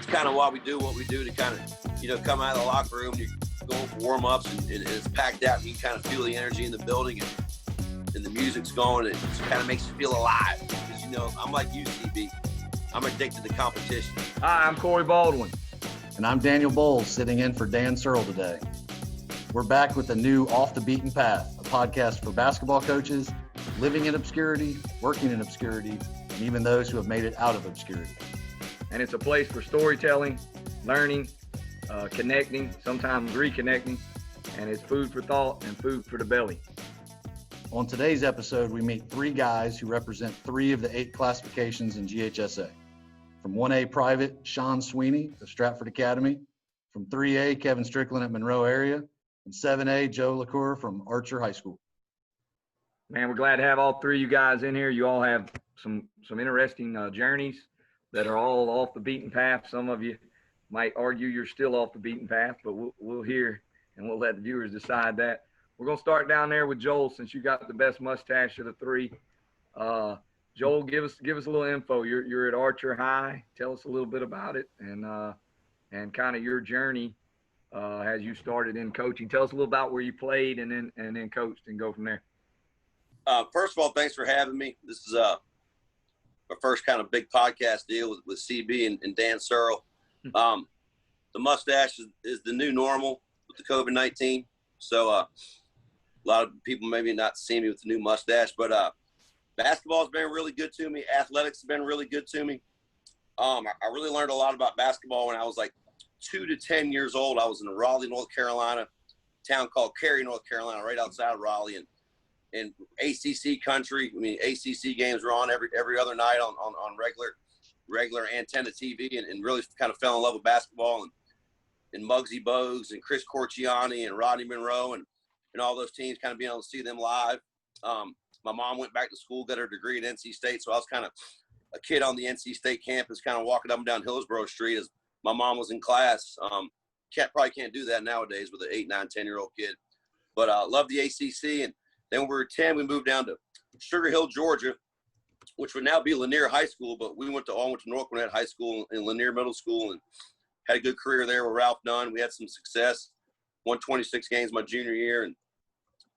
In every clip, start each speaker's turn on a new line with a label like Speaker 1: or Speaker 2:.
Speaker 1: kind of why we do what we do, to kind of, you know, come out of the locker room, you go for warm-ups, and it's packed out, and you kind of feel the energy in the building, and the music's going, and it just kind of makes you feel alive. Because, you know, I'm like you, CB. I'm addicted to competition.
Speaker 2: Hi, I'm Cory Baldwin.
Speaker 3: And I'm Daniel Bowles, sitting in for Dan Searle today. We're back with a new Off the Beaten Path, a podcast for basketball coaches, living in obscurity, working in obscurity, and even those who have made it out of obscurity.
Speaker 2: And it's a place for storytelling, learning, connecting, sometimes reconnecting, and it's food for thought and food for the belly.
Speaker 3: On today's episode, we meet three guys who represent 3 of the 8 classifications in GHSA. From 1A Private, Sean Sweeney of Stratford Academy. From 3A, Kevin Strickland at Monroe area. And 7A, Joe LaCour from Archer High School.
Speaker 2: Man, we're glad to have all 3 of you guys in here. You all have some interesting journeys that are all off the beaten path. Some of you might argue you're still off the beaten path, but we'll hear and we'll let the viewers decide that. We're going to start down there with Joel, since you got the best mustache of the 3. Joel, give us a little info. You're at Archer High. Tell us a little bit about it, and kind of your journey as you started in coaching. Tell us a little about where you played and then coached, and go from there.
Speaker 1: First of all, thanks for having me. This is my first kind of big podcast deal with CB and Dan Searle. The mustache is the new normal with the COVID-19. So a lot of people maybe not see me with the new mustache, but basketball has been really good to me. Athletics has been really good to me. I really learned a lot about basketball when I was like 2 to 10 years old. I was in Raleigh, North Carolina, a town called Cory, North Carolina, right outside of Raleigh, and ACC country. I mean, ACC games were on every other night on regular antenna TV, and really kind of fell in love with basketball, and Muggsy Bogues and Chris Corchiani and Rodney Monroe and all those teams, kind of being able to see them live. My mom went back to school, got her degree at NC State, so I was kind of a kid on the NC State campus, kind of walking up and down Hillsborough Street as my mom was in class. Probably can't do that nowadays with an 8, 9, 10-year-old kid. But I love the ACC. And then when we were 10, we moved down to Sugar Hill, Georgia, which would now be Lanier High School, but we went to North Gwinnett High School and Lanier Middle School, and had a good career there with Ralph Dunn. We had some success, won 26 games my junior year, and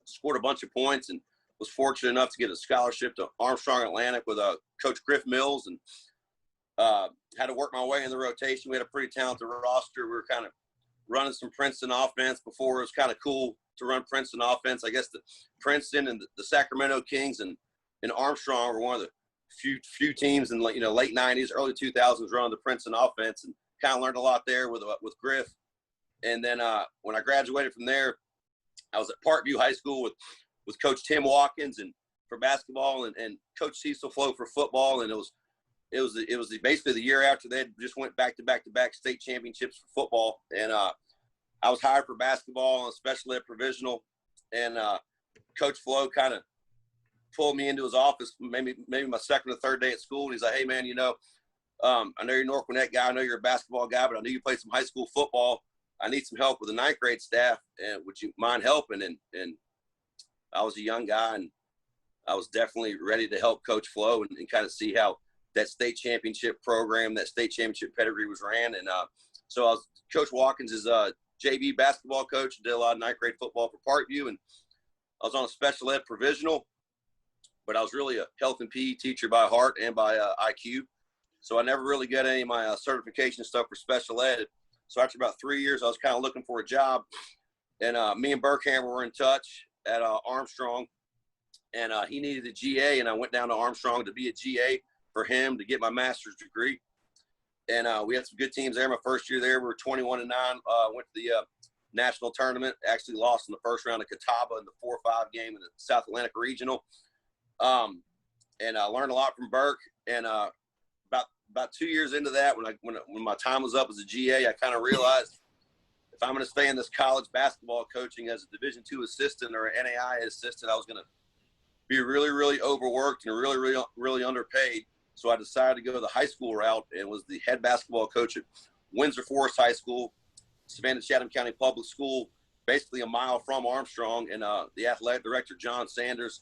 Speaker 1: scored a bunch of points, and was fortunate enough to get a scholarship to Armstrong Atlantic with Coach Griff Mills, and had to work my way in the rotation. We had a pretty talented roster. We were kind of running some Princeton offense before it was kind of cool to run Princeton offense. I guess the Princeton and the Sacramento Kings and Armstrong were one of the few teams in late 90s, early 2000s running the Princeton offense, and kind of learned a lot there with Griff. And then when I graduated from there, I was at Parkview High School with Coach Tim Watkins and for basketball, and Coach Cecil Flo for football. And it was basically the year after they just went back to back state championships for football. And I was hired for basketball and special ed provisional. And Coach Flo kind of pulled me into his office, maybe my second or third day at school. And he's like, "Hey man, I know you're a North Gwinnett guy. I know you're a basketball guy, but I know you played some high school football. I need some help with the 9th grade staff, and would you mind helping?" And I was a young guy, and I was definitely ready to help Coach Flo and kind of see how that state championship program, that state championship pedigree was ran. And so Coach Watkins is a JV basketball coach, did a lot of 9th grade football for Parkview, and I was on a special ed provisional, but I was really a health and PE teacher by heart and by IQ. So I never really got any of my certification stuff for special ed. So after about 3 years, I was kind of looking for a job. And me and Burkhammer were in touch at Armstrong. And he needed a GA, and I went down to Armstrong to be a GA for him to get my master's degree. And we had some good teams there. My first year there, we were 21-9. Went to the national tournament. Actually lost in the first round of Catawba in the 4-5 game in the South Atlantic Regional. And I learned a lot from Burke. And about 2 years into that, when my time was up as a GA, I kind of realized if I'm going to stay in this college basketball coaching as a Division II assistant or an NAI assistant, I was going to be really, really overworked and really, really, really underpaid. So I decided to go the high school route and was the head basketball coach at Windsor Forest High School, Savannah Chatham County Public School, basically a mile from Armstrong. And the athletic director, John Sanders,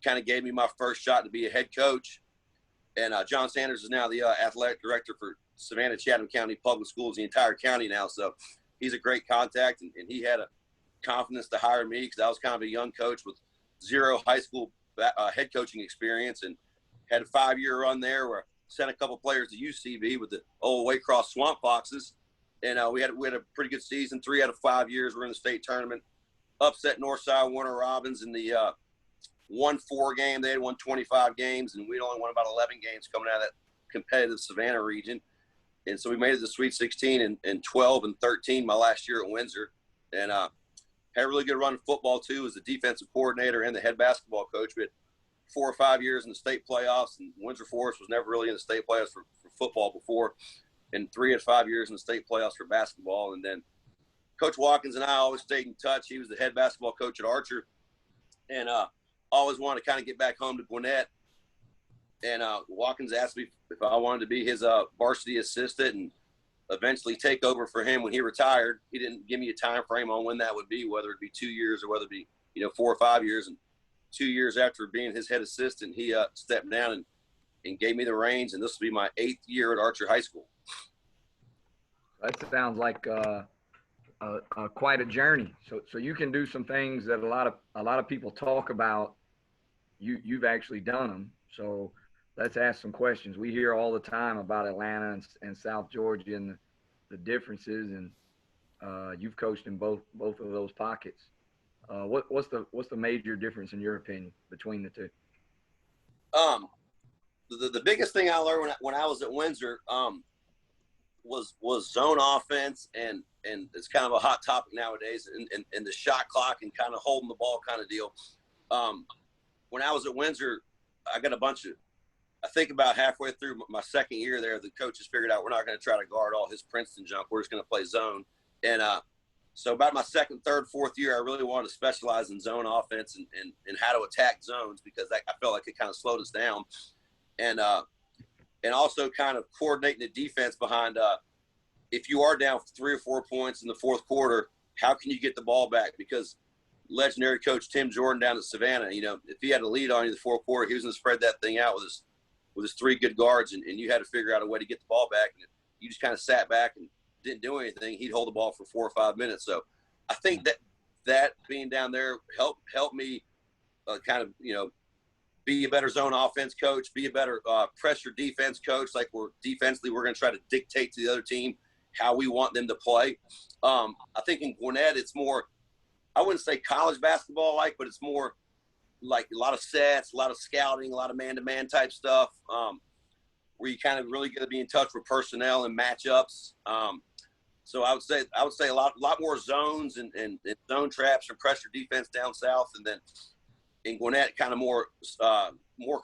Speaker 1: kind of gave me my first shot to be a head coach. And John Sanders is now the athletic director for Savannah, Chatham County Public Schools, the entire county now. So he's a great contact, and he had a confidence to hire me because I was kind of a young coach with zero high school head coaching experience, and had a 5-year run there where I sent a couple players to UCB with the old Waycross Swamp Foxes. And we had a pretty good season. 3 out of 5 years we're in the state tournament. Upset Northside Warner Robins in the 1-4 game. They had won 25 games, and we only won about 11 games coming out of that competitive Savannah region. And so we made it to the Sweet 16 in 12 and 13 my last year at Windsor. And had a really good run in football, too, as the defensive coordinator and the head basketball coach. We had 4 or 5 years in the state playoffs, and Windsor Forest was never really in the state playoffs for football before, and 3 out of 5 years in the state playoffs for basketball. And then Coach Watkins and I always stayed in touch. He was the head basketball coach at Archer, and always wanted to kind of get back home to Gwinnett. And Watkins asked me if I wanted to be his varsity assistant and eventually take over for him when he retired. He didn't give me a time frame on when that would be, whether it be 2 years or whether it be 4 or 5 years. And 2 years after being his head assistant, he stepped down and gave me the reins. And this will be my 8th year at Archer High School.
Speaker 2: That sounds like quite a journey. So you can do some things that a lot of people talk about. You've actually done them. So let's ask some questions. We hear all the time about Atlanta and South Georgia and the differences, and you've coached in both of those pockets. What's the major difference in your opinion between the two?
Speaker 1: The biggest thing I learned when I was at Windsor was zone offense, and it's kind of a hot topic nowadays, and the shot clock and kind of holding the ball kind of deal. When I was at Windsor, I got I think about halfway through my second year there, the coaches figured out we're not going to try to guard all his Princeton junk. We're just going to play zone. And so about my second, third, fourth year, I really wanted to specialize in zone offense and how to attack zones, because I felt like it kind of slowed us down. And also kind of coordinating the defense behind if you are down 3 or 4 points in the fourth quarter, how can you get the ball back? Because legendary coach Tim Jordan down at Savannah, if he had a lead on you in the fourth quarter, he was going to spread that thing out with his 3 good guards, and you had to figure out a way to get the ball back. And you just kind of sat back and didn't do anything. He'd hold the ball for 4 or 5 minutes. So I think that being down there helped me kind of, be a better zone offense coach, be a better pressure defense coach. Like defensively, we're going to try to dictate to the other team how we want them to play. I think in Gwinnett, it's more, I wouldn't say college basketball like, but it's more like a lot of sets, a lot of scouting, a lot of man-to-man type stuff, where you kind of really got to be in touch with personnel and matchups. So I would say a lot more zones and zone traps and pressure defense down south, and then in Gwinnett, kind of more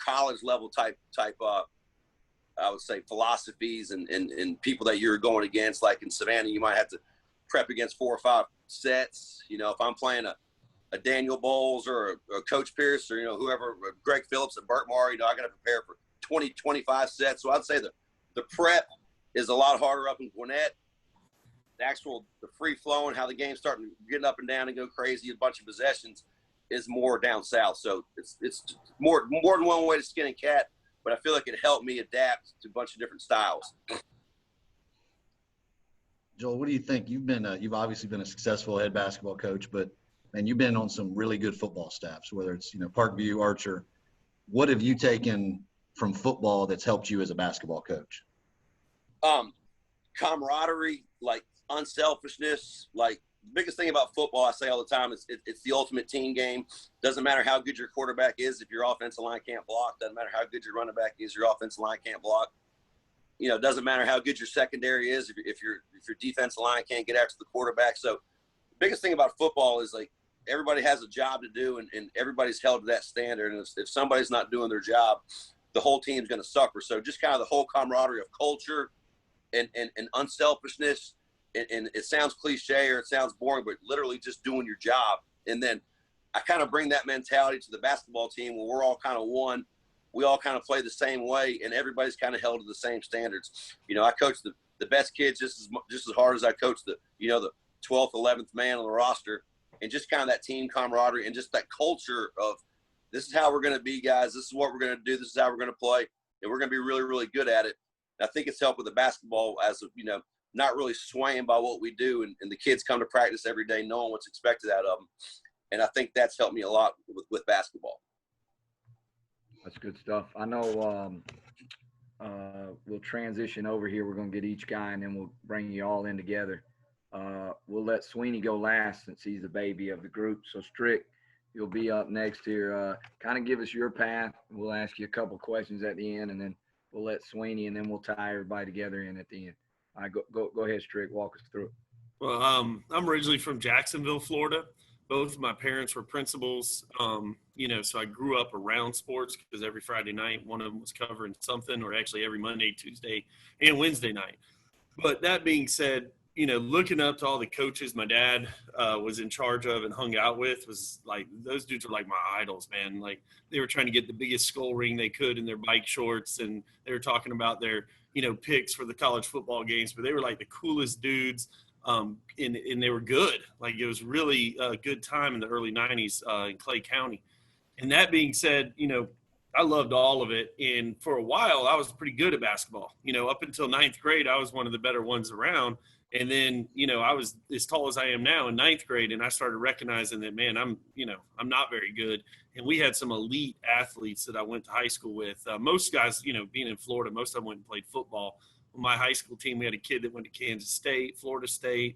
Speaker 1: college level type I would say philosophies and people that you're going against. Like in Savannah, you might have to prep against 4 or 5 sets. If I'm playing a Daniel Bowles or a Coach Pierce or whoever, Greg Phillips and Burt Marr, I got to prepare for 20, 25 sets. So I'd say the prep is a lot harder up in Gwinnett. The free flowing, how the game's starting getting up and down and go crazy, a bunch of possessions, is more down south. So it's more than one way to skin a cat, but I feel like it helped me adapt to a bunch of different styles.
Speaker 3: Joel, what do you think? You've obviously been a successful head basketball coach, but man, you've been on some really good football staffs, whether it's Parkview, Archer. What have you taken from football that's helped you as a basketball coach?
Speaker 1: Camaraderie, like unselfishness. Like the biggest thing about football, I say all the time, is it's the ultimate team game. Doesn't matter how good your quarterback is if your offensive line can't block. Doesn't matter how good your running back is, your offensive line can't block. Doesn't matter how good your secondary is if your defensive line can't get after the quarterback. So the biggest thing about football is like everybody has a job to do, and everybody's held to that standard. And if somebody's not doing their job, the whole team's going to suffer. So just kind of the whole camaraderie of culture and unselfishness. And it sounds cliche or it sounds boring, but literally just doing your job. And then I kind of bring that mentality to the basketball team where we're all kind of one. We all kind of play the same way, and everybody's kind of held to the same standards. I coach the best kids just as hard as I coach the 12th, 11th man on the roster, and just kind of that team camaraderie and just that culture of this is how we're going to be, guys. This is what we're going to do. This is how we're going to play, and we're going to be really, really good at it. And I think it's helped with the basketball as of, not really swaying by what we do. And the kids come to practice every day knowing what's expected out of them. And I think that's helped me a lot with basketball.
Speaker 2: That's good stuff. I know we'll transition over here. We're going to get each guy, and then we'll bring you all in together. We'll let Sweeney go last since he's the baby of the group. So, Strick, you'll be up next here. Kind of give us your path. We'll ask you a couple questions at the end, and then we'll let Sweeney, and then we'll tie everybody together in at the end. All right, go ahead, Strick. Walk us through it.
Speaker 4: Well, I'm originally from Jacksonville, Florida. Both of my parents were principals, so I grew up around sports because every Friday night one of them was covering something, or actually every Monday, Tuesday, and Wednesday night. But that being said, looking up to all the coaches my dad was in charge of and hung out with, was like, those dudes were like my idols, man. Like, they were trying to get the biggest skull ring they could in their bike shorts, and they were talking about their, picks for the college football games, but they were like the coolest dudes. And they were good. Like, it was really a good time in the early 90s in Clay County. And that being said, I loved all of it. And for a while, I was pretty good at basketball. Up until ninth grade, I was one of the better ones around. And then, I was as tall as I am now in ninth grade, and I started recognizing that, man, I'm not very good. And we had some elite athletes that I went to high school with. Most guys, being in Florida, most of them went and played football. On my high school team, we had a kid that went to Kansas State, Florida State.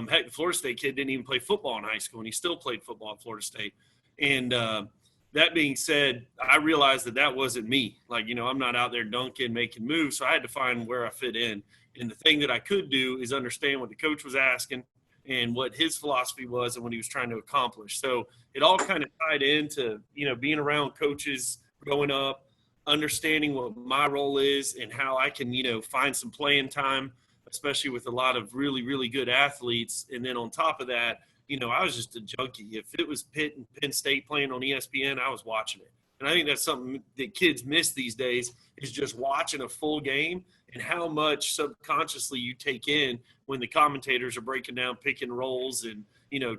Speaker 4: Heck, the Florida State kid didn't even play football in high school, and he still played football at Florida State. And that being said, I realized that wasn't me. Like, I'm not out there dunking, making moves, so I had to find where I fit in. And the thing that I could do is understand what the coach was asking and what his philosophy was and what he was trying to accomplish. So it all kind of tied into, being around coaches growing up, understanding what my role is and how I can, find some playing time, especially with a lot of really, really good athletes. And then on top of that, I was just a junkie. If it was Pitt and Penn State playing on ESPN, I was watching it. And I think that's something that kids miss these days, is just watching a full game and how much subconsciously you take in when the commentators are breaking down pick and rolls and,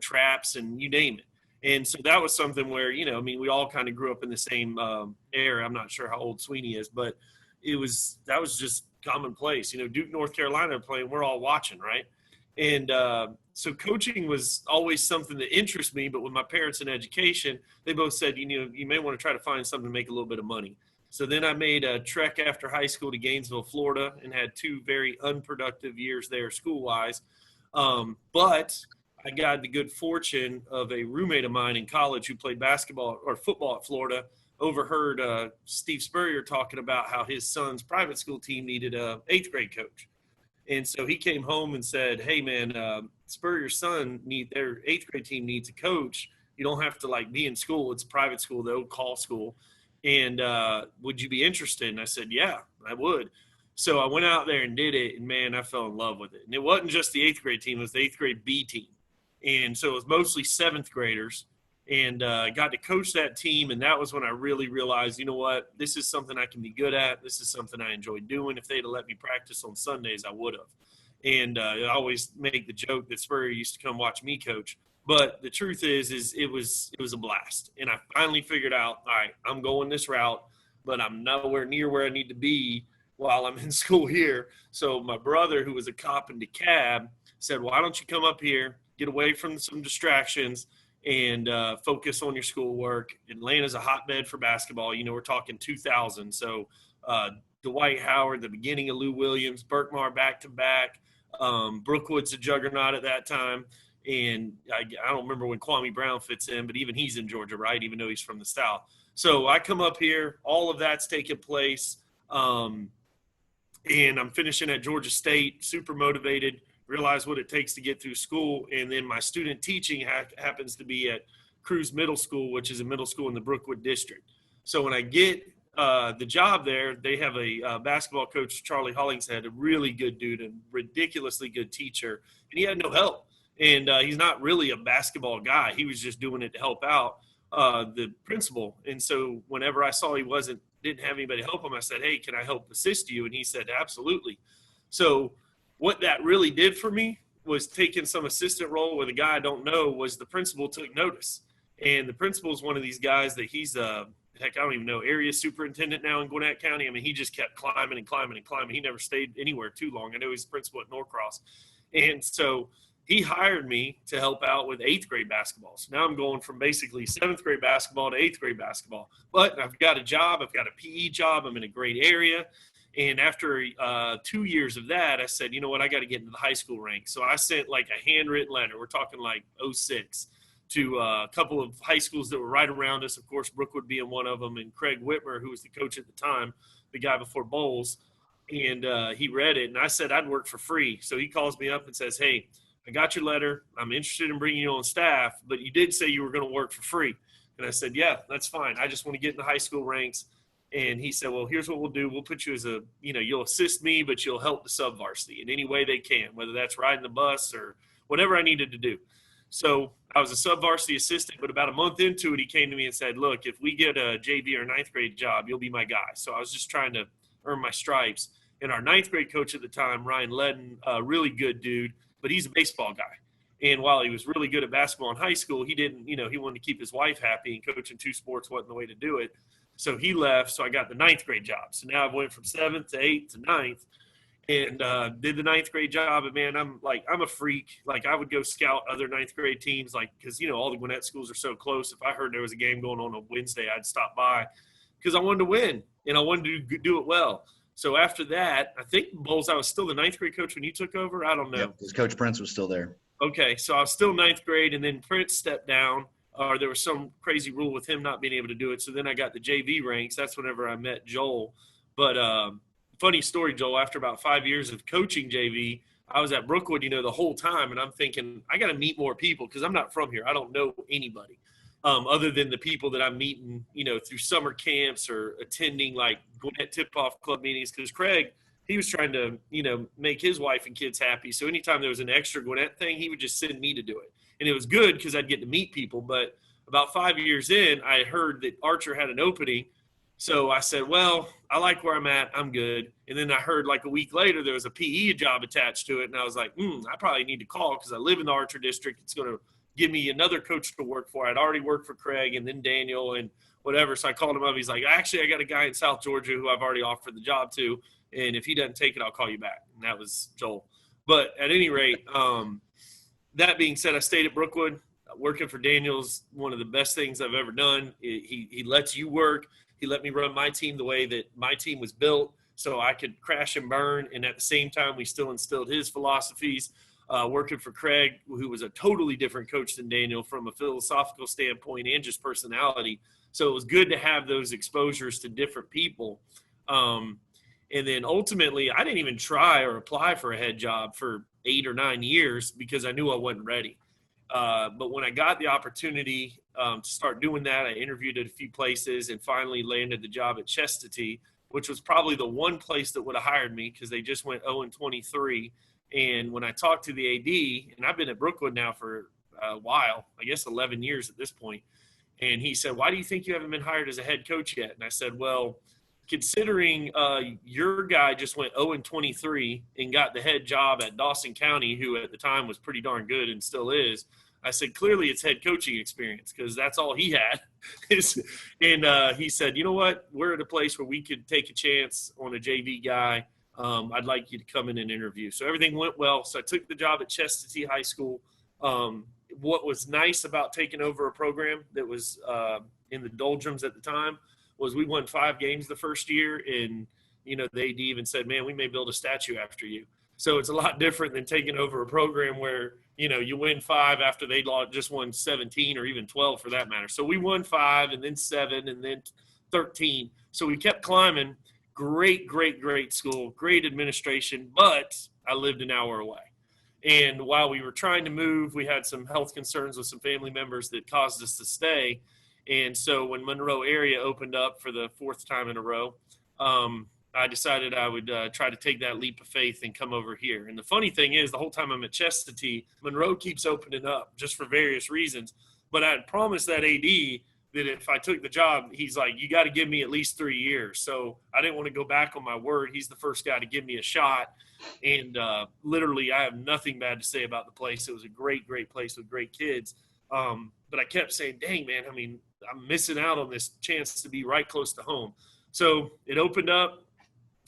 Speaker 4: traps and you name it. And so that was something where, we all kind of grew up in the same era. I'm not sure how old Sweeney is, but that was just commonplace. Duke, North Carolina playing, we're all watching, right? And so coaching was always something that interests me. But with my parents in education, they both said, you may want to try to find something to make a little bit of money. So then I made a trek after high school to Gainesville, Florida, and had 2 very unproductive years there school-wise. But I got the good fortune of a roommate of mine in college who played basketball or football at Florida, overheard Steve Spurrier talking about how his son's private school team needed a 8th grade coach. And so he came home and said, hey, man, Spurrier's son, their 8th grade team needs a coach. You don't have to, be in school. It's a private school, the old call school. And would you be interested? And I said, yeah, I would. So I went out there and did it, and, man, I fell in love with it. And it wasn't just the 8th grade team. It was the 8th grade B team. And so it was mostly 7th graders. And I got to coach that team, and that was when I really realized, you know what, this is something I can be good at. This is something I enjoy doing. If they'd have let me practice on Sundays, I would have. And I always make the joke that Spurrier used to come watch me coach. But the truth is it was a blast. And I finally figured out, all right, I'm going this route, but I'm nowhere near where I need to be while I'm in school here. So my brother, who was a cop in DeKalb, said, why don't you come up here, get away from some distractions, and focus on your schoolwork. Atlanta's a hotbed for basketball. We're talking 2000. So Dwight Howard, the beginning of Lou Williams, Burkmar back-to-back. Brookwood's a juggernaut at that time. And I don't remember when Kwame Brown fits in, but even he's in Georgia, right, even though he's from the South. So I come up here. All of that's taking place. And I'm finishing at Georgia State, super motivated, realize what it takes to get through school. And then my student teaching happens to be at Cruz Middle School, which is a middle school in the Brookwood district. So when I get the job there, they have a basketball coach, Charlie Hollingshead, a really good dude and ridiculously good teacher. And he had no help. And he's not really a basketball guy. He was just doing it to help out the principal. And so whenever I saw he didn't have anybody help him, I said, hey, can I help assist you? And he said, absolutely. So what that really did for me was taking some assistant role with a guy I don't know. Was the principal took notice. And the principal is one of these guys that he's heck, I don't even know, area superintendent now in Gwinnett County. I mean, he just kept climbing and climbing and climbing. He never stayed anywhere too long. I know he's principal at Norcross. And so he hired me to help out with 8th grade basketball. So now I'm going from basically 7th grade basketball to 8th grade basketball. But I've got a job. I've got a PE job. I'm in a great area. And after 2 years of that, I said, you know what, I got to get into the high school ranks. So I sent like a handwritten letter. We're talking like 06 to a couple of high schools that were right around us. Of course, Brookwood being one of them, and Craig Whitmer, who was the coach at the time, the guy before Bowles. And he read it, and I said I'd work for free. So he calls me up and says, hey, I got your letter. I'm interested in bringing you on staff, but you did say you were going to work for free. And I said, yeah, that's fine. I just want to get in the high school ranks. And he said, well, here's what we'll do. We'll put you as you'll assist me, but you'll help the sub-varsity in any way they can, whether that's riding the bus or whatever I needed to do. So I was a sub-varsity assistant, but about a month into it, he came to me and said, look, if we get a JV or 9th grade job, you'll be my guy. So I was just trying to earn my stripes. And our 9th grade coach at the time, Ryan Ledden, a really good dude, but he's a baseball guy. And while he was really good at basketball in high school, he didn't, he wanted to keep his wife happy, and coaching 2 sports wasn't the way to do it. So he left. So I got the 9th grade job. So now I went from 7th to 8th to 9th and did the 9th grade job. And man, I'm a freak. Like I would go scout other 9th grade teams, like, cause all the Gwinnett schools are so close. If I heard there was a game going on Wednesday, I'd stop by because I wanted to win and I wanted to do it well. So after that, I think Bowles, I was still the 9th grade coach when you took over. I don't know.
Speaker 3: Yep, because Coach Prince was still there.
Speaker 4: Okay, so I was still 9th grade, and then Prince stepped down, or there was some crazy rule with him not being able to do it. So then I got the JV ranks. That's whenever I met Joel. But funny story, Joel, after about 5 years of coaching JV, I was at Brookwood, the whole time, and I'm thinking, I got to meet more people because I'm not from here. I don't know anybody other than the people that I'm meeting, through summer camps or attending like Gwinnett tip-off club meetings. Because Craig, he was trying to, make his wife and kids happy. So anytime there was an extra Gwinnett thing, he would just send me to do it. And it was good because I'd get to meet people. But about 5 years in, I heard that Archer had an opening. So I said, well, I like where I'm at. I'm good. And then I heard like a week later there was a PE job attached to it. And I was like, I probably need to call because I live in the Archer district. It's going to give me another coach to work for. I'd already worked for Craig and then Daniel and whatever. So I called him up. He's like, actually, I got a guy in South Georgia who I've already offered the job to. And if he doesn't take it, I'll call you back. And that was Joel. But at any rate, that being said, I stayed at Brookwood. Working for Daniel's one of the best things I've ever done. He lets you work. He let me run my team the way that my team was built so I could crash and burn. And at the same time, we still instilled his philosophies. Working for Craig, who was a totally different coach than Daniel from a philosophical standpoint and just personality. So it was good to have those exposures to different people. And then ultimately, I didn't even try or apply for a head job for 8 or 9 years because I knew I wasn't ready. But when I got the opportunity to start doing that, I interviewed at a few places and finally landed the job at Chestatee, which was probably the one place that would have hired me because they just went 0-23. And when I talked to the AD, and I've been at Brookwood now for a while, I guess 11 years at this point, and he said, why do you think you haven't been hired as a head coach yet? And I said, well, considering your guy just went 0-23 and got the head job at Dawson County, who at the time was pretty darn good and still is, I said, clearly it's head coaching experience because that's all he had. And he said, you know what? We're at a place where we could take a chance on a JV guy. I'd like you to come in and interview. So everything went well. So I took the job at Chestatee High School. What was nice about taking over a program that was in the doldrums at the time was we won 5 games the first year. And, the AD even said, man, we may build a statue after you. So it's a lot different than taking over a program where, you win 5 after they just won 17 or even 12 for that matter. So we won 5 and then 7 and then 13. So we kept climbing. Great school, great administration, but I lived an hour away. And while we were trying to move, we had some health concerns with some family members that caused us to stay. And so when Monroe area opened up for the 4th time in a row, I decided I would try to take that leap of faith and come over here. And the funny thing is, the whole time I'm at Chestatee, Monroe keeps opening up just for various reasons. But I had promised that AD that if I took the job, he's like, you got to give me at least 3 years. So I didn't want to go back on my word. He's the first guy to give me a shot. And literally, I have nothing bad to say about the place. It was a great place with great kids. But I kept saying, dang, man, I mean, I'm missing out on this chance to be right close to home. So it opened up.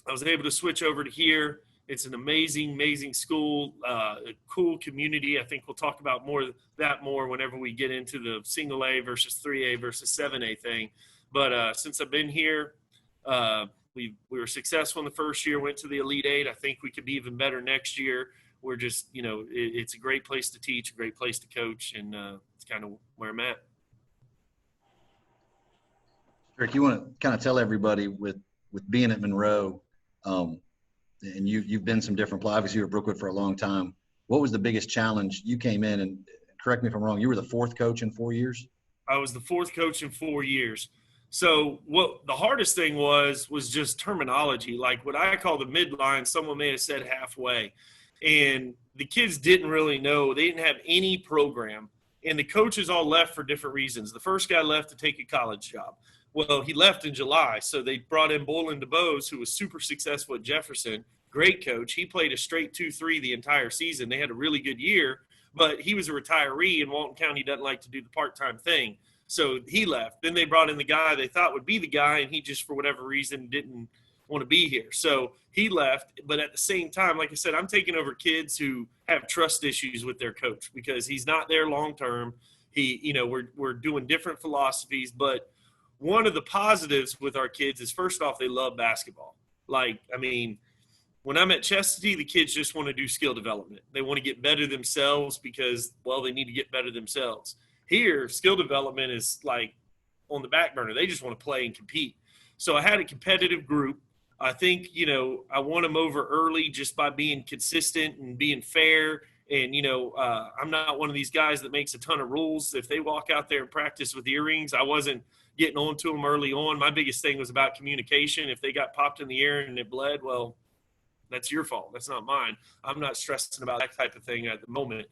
Speaker 4: I was able to switch over to here. It's an amazing school, a cool community. I think we'll talk about more whenever we get into the single A versus 3A versus 7A thing. But since I've been here, we were successful in the first year, went to the Elite Eight. I think we could be even better next year. We're just, it's a great place to teach, a great place to coach, and it's kind of where I'm at.
Speaker 3: Strick, you want to kind of tell everybody with being at Monroe, and you've been some different places. Obviously, you were at Brookwood for a long time. What was the biggest challenge? You came in, and correct me if I'm wrong, you were the fourth coach in 4 years?
Speaker 4: I was the fourth coach in 4 years. So what the hardest thing was just terminology. Like what I call the midline, someone may have said halfway. And the kids didn't really know. They didn't have any program. And the coaches all left for different reasons. The first guy left to take a college job. Well, he left in July, so they brought in Bolin DeBose, who was super successful at Jefferson. Great coach. He played a straight 2-3 the entire season. They had a really good year, but he was a retiree, and Walton County doesn't like to do the part-time thing. So he left. Then they brought in the guy they thought would be the guy, and he just, for whatever reason, didn't want to be here. So he left. But at the same time, like I said, I'm taking over kids who have trust issues with their coach because he's not there long-term. We're doing different philosophies, but one of the positives with our kids is, first off, they love basketball. When I'm at Chestatee, the kids just want to do skill development. They want to get better themselves because, well, they need to get better themselves. Here, skill development is like on the back burner. They just want to play and compete. So I had a competitive group. I think, I won them over early just by being consistent and being fair. And, I'm not one of these guys that makes a ton of rules. If they walk out there and practice with earrings, I wasn't getting on to them early on. My biggest thing was about communication. If they got popped in the ear and it bled, well, that's your fault. That's not mine. I'm not stressing about that type of thing at the moment.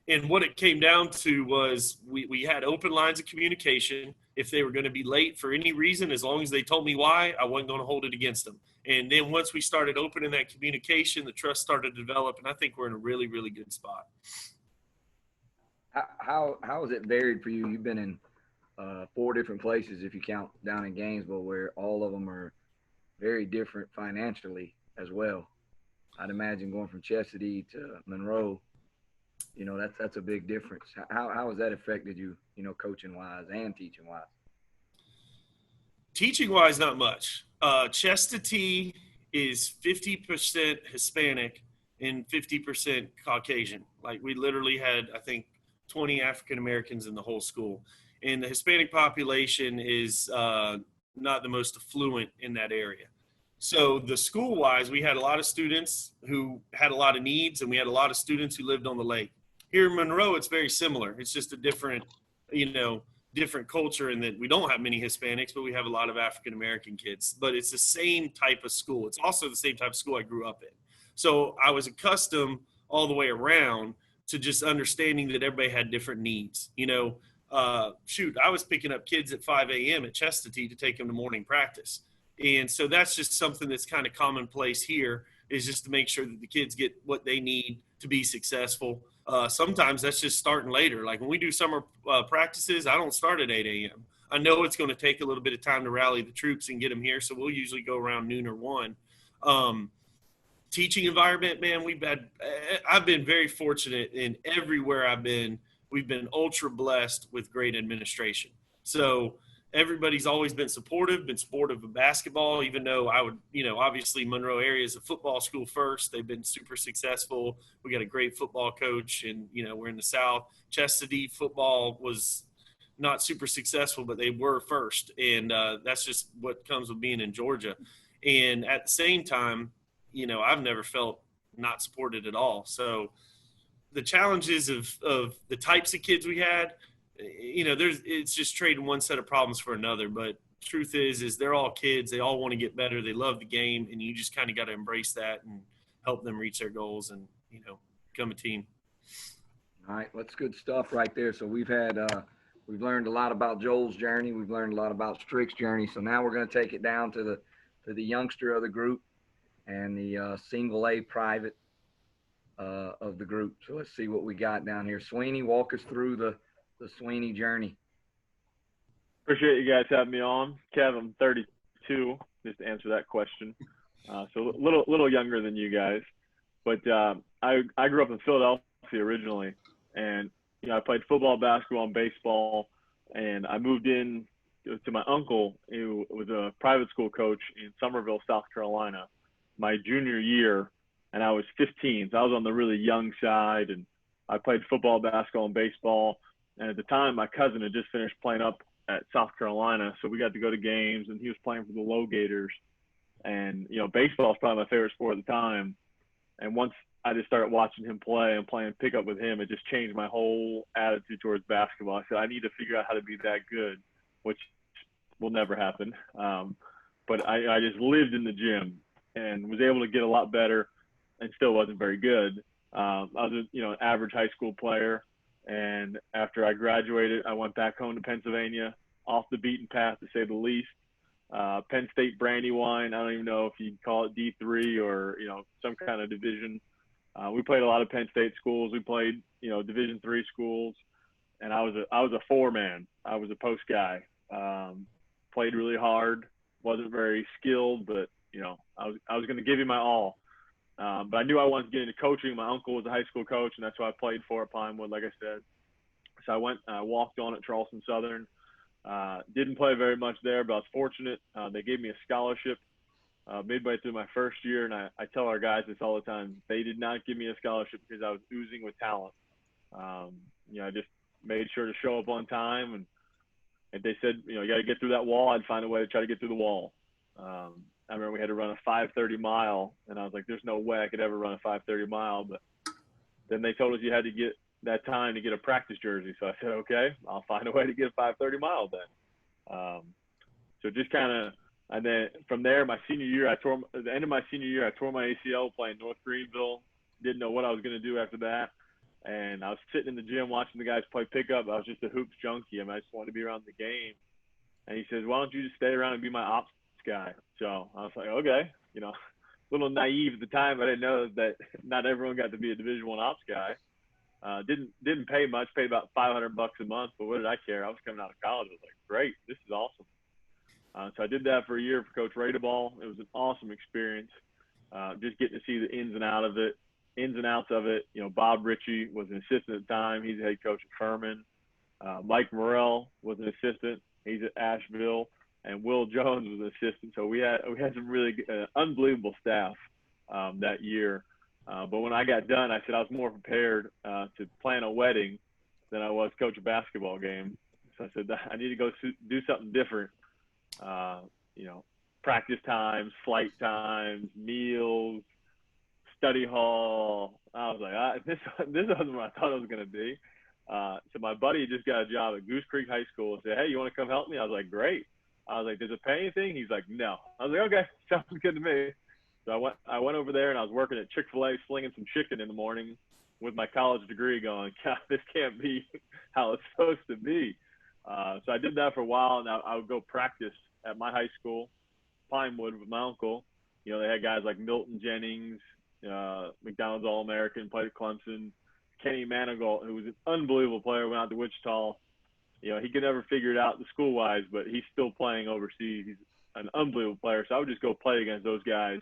Speaker 4: And what it came down to was we had open lines of communication. If they were going to be late for any reason, as long as they told me why, I wasn't going to hold it against them. And then once we started opening that communication, the trust started to develop, and I think we're in a really, really good spot.
Speaker 2: How is it varied for you? You've been in 4 different places, if you count down in Gainesville, where all of them are very different financially as well. I'd imagine going from Chestatee to Monroe, that's a big difference. How has that affected you, coaching-wise and teaching-wise?
Speaker 4: Teaching-wise, not much. Chestatee is 50% Hispanic and 50% Caucasian. Like, we literally had, I think, 20 African-Americans in the whole school. And the Hispanic population is not the most affluent in that area. So the school-wise, we had a lot of students who had a lot of needs, and we had a lot of students who lived on the lake. Here in Monroe, it's very similar. It's just a different culture in that we don't have many Hispanics, but we have a lot of African-American kids. But it's the same type of school. It's also the same type of school I grew up in. So I was accustomed all the way around to just understanding that everybody had different needs. I was picking up kids at 5 a.m. at Chestatee to take them to morning practice. And so that's just something that's kind of commonplace here, is just to make sure that the kids get what they need to be successful. Sometimes that's just starting later. Like when we do summer practices, I don't start at 8 a.m. I know it's going to take a little bit of time to rally the troops and get them here, so we'll usually go around noon or 1. Teaching environment, man, I've been very fortunate in everywhere I've been. We've been ultra blessed with great administration. So everybody's always been supportive of basketball, even though obviously Monroe area is a football school first. They've been super successful. We got a great football coach, and, we're in the South. Chestatee football was not super successful, but they were first. And that's just what comes with being in Georgia. And at the same time, I've never felt not supported at all. So the challenges of the types of kids we had, it's just trading one set of problems for another. But truth is they're all kids. They all want to get better. They love the game, and you just kind of got to embrace that and help them reach their goals and, become a team.
Speaker 2: All right. Well, that's good stuff right there. So we've learned a lot about Joel's journey. We've learned a lot about Strick's journey. So now we're going to take it down to the youngster of the group and the single A private of the group. So let's see what we got down here. Sweeney, walk us through the Sweeney journey.
Speaker 5: Appreciate you guys having me on. Kev, I'm 32, just to answer that question. So a little younger than you guys. But I grew up in Philadelphia originally. And, I played football, basketball, and baseball. And I moved in to my uncle, who was a private school coach in Somerville, South Carolina, my junior year. And I was 15. So I was on the really young side. And I played football, basketball, and baseball. And at the time, my cousin had just finished playing up at South Carolina. So we got to go to games, and he was playing for the Low Gators. And, baseball is probably my favorite sport at the time. And once I just started watching him play and playing pickup with him, it just changed my whole attitude towards basketball. I said, I need to figure out how to be that good, which will never happen. But I just lived in the gym and was able to get a lot better and still wasn't very good. I was an average high school player. And after I graduated, I went back home to Pennsylvania, off the beaten path to say the least. Penn State Brandywine, I don't even know if you'd call it D3 or, some kind of division. We played a lot of Penn State schools. We played, Division III schools. And I was a four-man. I was a post guy. Played really hard. Wasn't very skilled, but, I was going to give you my all. But I knew I wanted to get into coaching. My uncle was a high school coach, and that's who I played for at Pinewood, like I said. So I walked on at Charleston Southern. Didn't play very much there, but I was fortunate. They gave me a scholarship midway through my first year, and I tell our guys this all the time. They did not give me a scholarship because I was oozing with talent. I just made sure to show up on time, and if they said, you got to get through that wall, I'd find a way to try to get through the wall. I remember we had to run a 5:30 mile, and I was like, there's no way I could ever run a 5:30 mile. But then they told us you had to get that time to get a practice jersey. So I said, okay, I'll find a way to get a 5:30 mile then. So just kind of, and then from there, my senior year, at the end of my senior year, I tore my ACL playing North Greenville. Didn't know what I was going to do after that. And I was sitting in the gym watching the guys play pickup. I was just a hoops junkie. I just wanted to be around the game. And he says, why don't you just stay around and be my ops guy? So I was like, okay, a little naive at the time. I didn't know that not everyone got to be a Division I ops guy. Didn't pay much, paid about $500 a month, but what did I care? I was coming out of college. I was like, great, this is awesome. So I did that for a year for Coach Radeball. It was an awesome experience. Just getting to see the ins and outs of it. Bob Ritchie was an assistant at the time. He's the head coach at Furman. Mike Morrell was an assistant. He's at Asheville. And Will Jones was an assistant. So we had some really unbelievable staff that year. But when I got done, I said I was more prepared to plan a wedding than I was coach a basketball game. So I said, I need to go do something different. Practice times, flight times, meals, study hall. I was like, this wasn't what I thought it was going to be. So my buddy just got a job at Goose Creek High School and said, hey, you want to come help me? I was like, great. I was like, does it pay anything? He's like, no. I was like, okay, sounds good to me. So I went over there and I was working at Chick-fil-A slinging some chicken in the morning with my college degree going, God, this can't be how it's supposed to be. So I did that for a while, and I would go practice at my high school, Pinewood, with my uncle. They had guys like Milton Jennings, McDonald's All-American, played at Clemson. Kenny Manigault, who was an unbelievable player, went out to Wichita. He could never figure it out the school-wise, but he's still playing overseas. He's an unbelievable player. So I would just go play against those guys.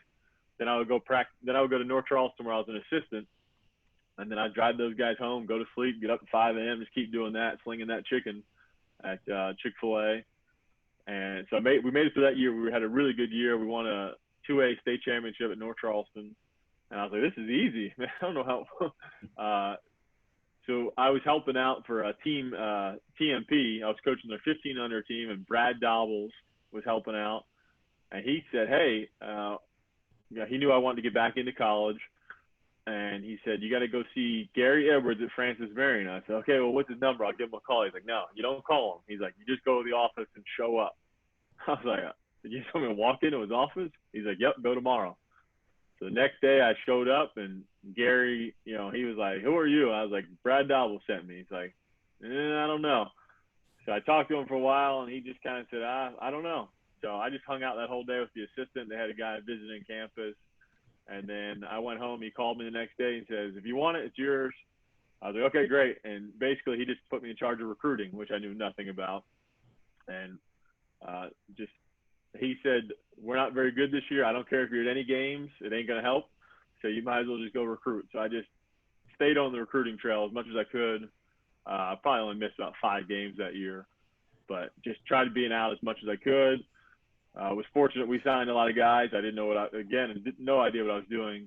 Speaker 5: Then I would go practice. Then I would go to North Charleston where I was an assistant. And then I'd drive those guys home, go to sleep, get up at 5 a.m., just keep doing that, slinging that chicken at Chick-fil-A. And so we made it through that year. We had a really good year. We won a 2A state championship at North Charleston. And I was like, this is easy. Man, I don't know how. So I was helping out for a team, TMP. I was coaching their 15-under team, and Brad Dobbles was helping out. And he said, hey, he knew I wanted to get back into college. And he said, you got to go see Gary Edwards at Francis Marion. I said, okay, well, what's his number? I'll give him a call. He's like, no, you don't call him. He's like, you just go to the office and show up. I was like, did you tell me to walk into his office? He's like, yep, go tomorrow. So the next day I showed up, and Gary, he was like, who are you? I was like, Brad Dobble sent me. He's like, I don't know. So I talked to him for a while, and he just kind of said, I don't know. So I just hung out that whole day with the assistant. They had a guy visiting campus. And then I went home. He called me the next day and says, if you want it, it's yours. I was like, okay, great. And basically he just put me in charge of recruiting, which I knew nothing about. And he said, we're not very good this year. I don't care if you're at any games. It ain't going to help. So you might as well just go recruit. So I just stayed on the recruiting trail as much as I could. I probably only missed about 5 games that year, but just tried to be out as much as I could. Was fortunate we signed a lot of guys. I didn't know no idea what I was doing.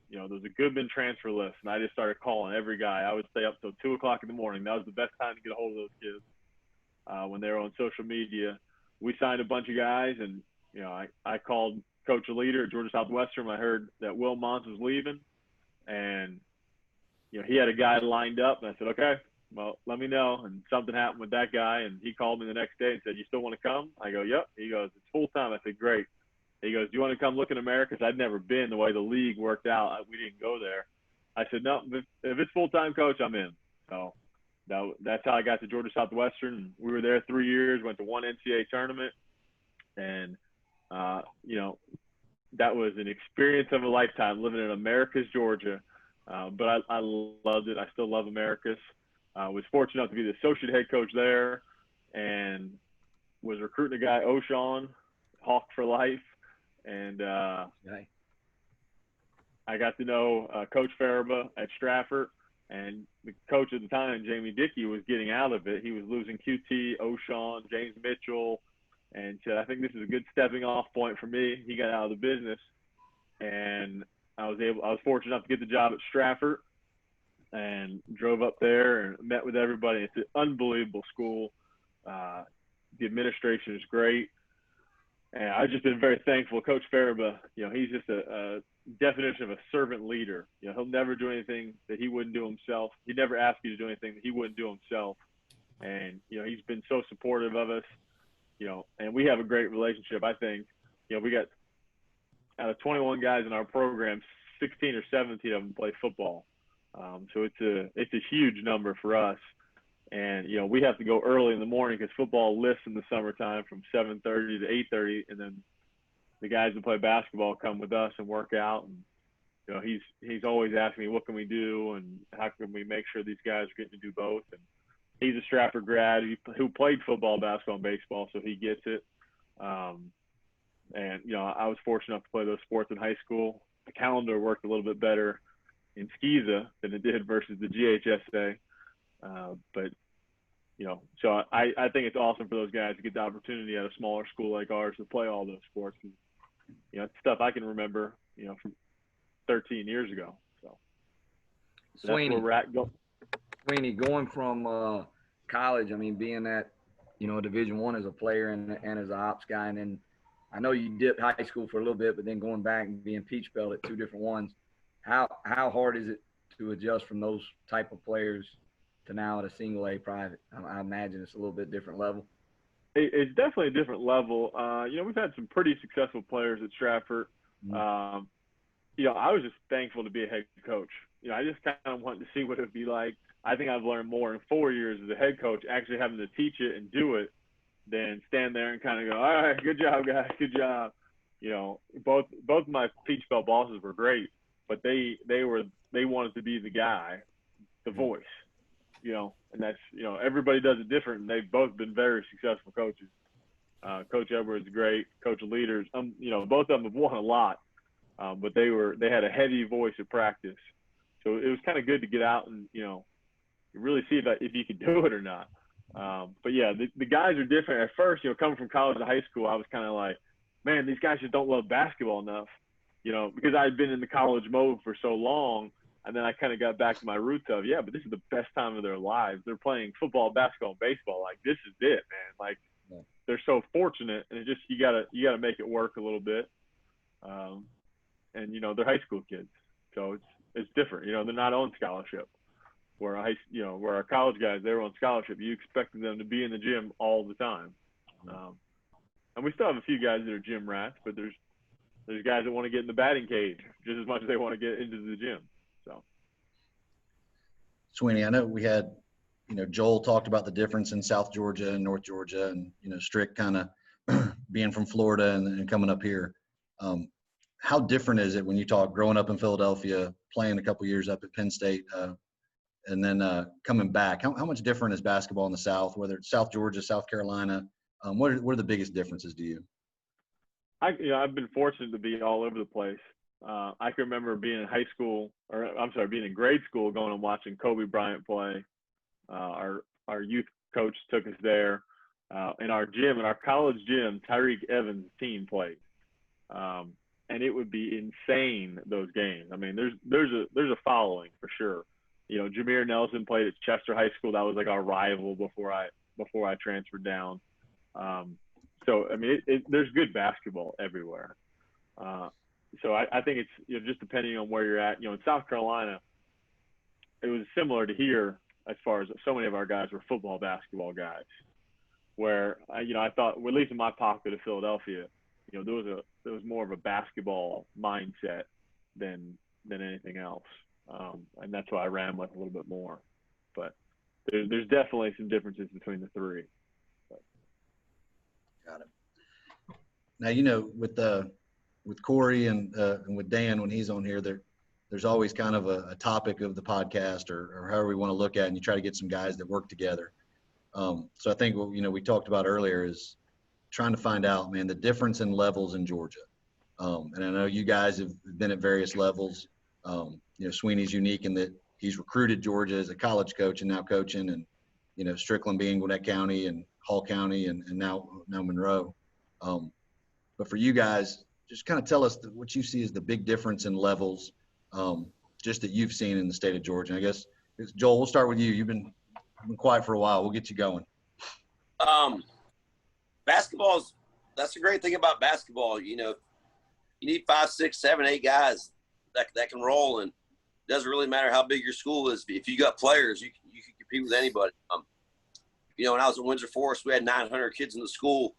Speaker 5: You know, there was a Goodman transfer list, and I just started calling every guy. I would stay up till 2 o'clock in the morning. That was the best time to get a hold of those kids when they were on social media. We signed a bunch of guys, and, you know, I called Coach Leader at Georgia Southwestern. I heard that Will Mons was leaving, and, you know, he had a guy lined up, and I said, okay, well, let me know. And something happened with that guy, and he called me the next day and said, you still want to come? I go, yep. He goes, it's full time. I said, great. He goes, do you want to come look in America? Because I'd never been. The way the league worked out, we didn't go there. I said, no, if it's full-time, coach, I'm in. So that's how I got to Georgia Southwestern. We were there 3 years, went to 1 NCAA tournament. And, you know, that was an experience of a lifetime living in Americus, Georgia. But I loved it. I still love Americus. Was fortunate enough to be the associate head coach there, and was recruiting a guy, O'Shawn, Hawk for life. And I got to know Coach Faraba at Stratford, and the coach at the time, Jamie Dickey, was getting out of it. He was losing QT, O'Shawn, James Mitchell, and said, I think this is a good stepping off point for me. He got out of the business, and I was fortunate enough to get the job at Stratford, and drove up there and met with everybody. It's an unbelievable school. The administration is great. And I've just been very thankful. Coach Faraba, you know, he's just a definition of a servant leader. You know, he'll never do anything that he wouldn't do himself. He'd never ask you to do anything that he wouldn't do himself. And, you know, he's been so supportive of us, you know, and we have a great relationship. I think, you know, we got out of 21 guys in our program, 16 or 17 of them play football. So it's a huge number for us. And, you know, we have to go early in the morning because football lifts in the summertime from 7:30 to 8:30. And then the guys that play basketball come with us and work out. And, you know, he's always asking me, what can we do? And how can we make sure these guys are getting to do both? And he's a Stratford grad who played football, basketball, and baseball, so he gets it. And, you know, I was fortunate enough to play those sports in high school. The calendar worked a little bit better in SCISA than it did versus the GHSA. But, you know, so I think it's awesome for those guys to get the opportunity at a smaller school like ours to play all those sports. And, you know, it's stuff I can remember, you know, from 13 years ago. So
Speaker 2: Sweeney,
Speaker 5: that's where we're at.
Speaker 2: Sweeney, going from college, I mean, being at, you know, Division I as a player and as an ops guy, and then I know you dipped high school for a little bit, but then going back and being peach belt at 2 different ones, how hard is it to adjust from those type of players to now at a single A private? I imagine it's a little bit different level.
Speaker 5: It's definitely a different level. You know, we've had some pretty successful players at Stratford.
Speaker 2: Mm-hmm.
Speaker 5: You know, I was just thankful to be a head coach. You know, I just kind of wanted to see what it would be like. I think I've learned more in 4 years as a head coach, actually having to teach it and do it, than stand there and kind of go, all right, good job, guys, good job. You know, both my peach belt bosses were great, but they wanted to be the guy, the voice. You know, and that's, you know, everybody does it different, and they've both been very successful coaches. Coach Edwards is great. Coach Leaders, you know, both of them have won a lot, but they had a heavy voice at practice. So it was kind of good to get out and, you know, really see if you could do it or not. But yeah, the guys are different. At first, you know, coming from college to high school, I was kind of like, man, these guys just don't love basketball enough, you know, because I had been in the college mode for so long. And then I kind of got back to my roots of, yeah, but this is the best time of their lives. They're playing football, basketball, and baseball. Like, this is it, man. Like, they're so fortunate, and it just you gotta make it work a little bit. And you know, they're high school kids, so it's different. You know, they're not on scholarship. Where our college guys, they were on scholarship. You expected them to be in the gym all the time. And we still have a few guys that are gym rats, but there's guys that want to get in the batting cage just as much as they want to get into the gym. So,
Speaker 3: Sweeney, I know we had, you know, Joel talked about the difference in South Georgia and North Georgia, and, you know, Strick kind of being from Florida and coming up here. how different is it when you talk growing up in Philadelphia, playing a couple years up at Penn State, and then coming back? How much different is basketball in the South, whether it's South Georgia, South Carolina? What are the biggest differences to you?
Speaker 5: I've been fortunate to be all over the place. I can remember being in being in grade school, going and watching Kobe Bryant play. Our youth coach took us there. In our gym, in our college gym, Tyreek Evans' team played. And it would be insane, those games. I mean, there's a following for sure. Jameer Nelson played at Chester High School. That was like our rival before I transferred down. So I mean, there's good basketball everywhere. So I think it's just depending on where you're at. In South Carolina, it was similar to here as far as so many of our guys were football, basketball guys. Where I thought, at least in my pocket of Philadelphia, there was more of a basketball mindset than anything else, and that's why I ran with a little bit more. But there's definitely some differences between the three.
Speaker 3: Got it. Now, with Cory and with Dan, when he's on here, there's always kind of a topic of the podcast or however we want to look at it, and you try to get some guys that work together. So I think what we talked about earlier is trying to find out, man, the difference in levels in Georgia. And I know you guys have been at various levels. Sweeney's unique in that he's recruited Georgia as a college coach and now coaching, and Strickland being Gwinnett County and Hall County and now Monroe. But for you guys, just kind of tell us what you see as the big difference in levels, just that you've seen in the state of Georgia. And I guess, Joel, we'll start with you. You've been quiet for a while. We'll get you going.
Speaker 1: That's the great thing about basketball. You need 5, 6, 7, 8 guys that can roll, and it doesn't really matter how big your school is. If you got players, you can compete with anybody. When I was at Windsor Forest, we had 900 kids in the school.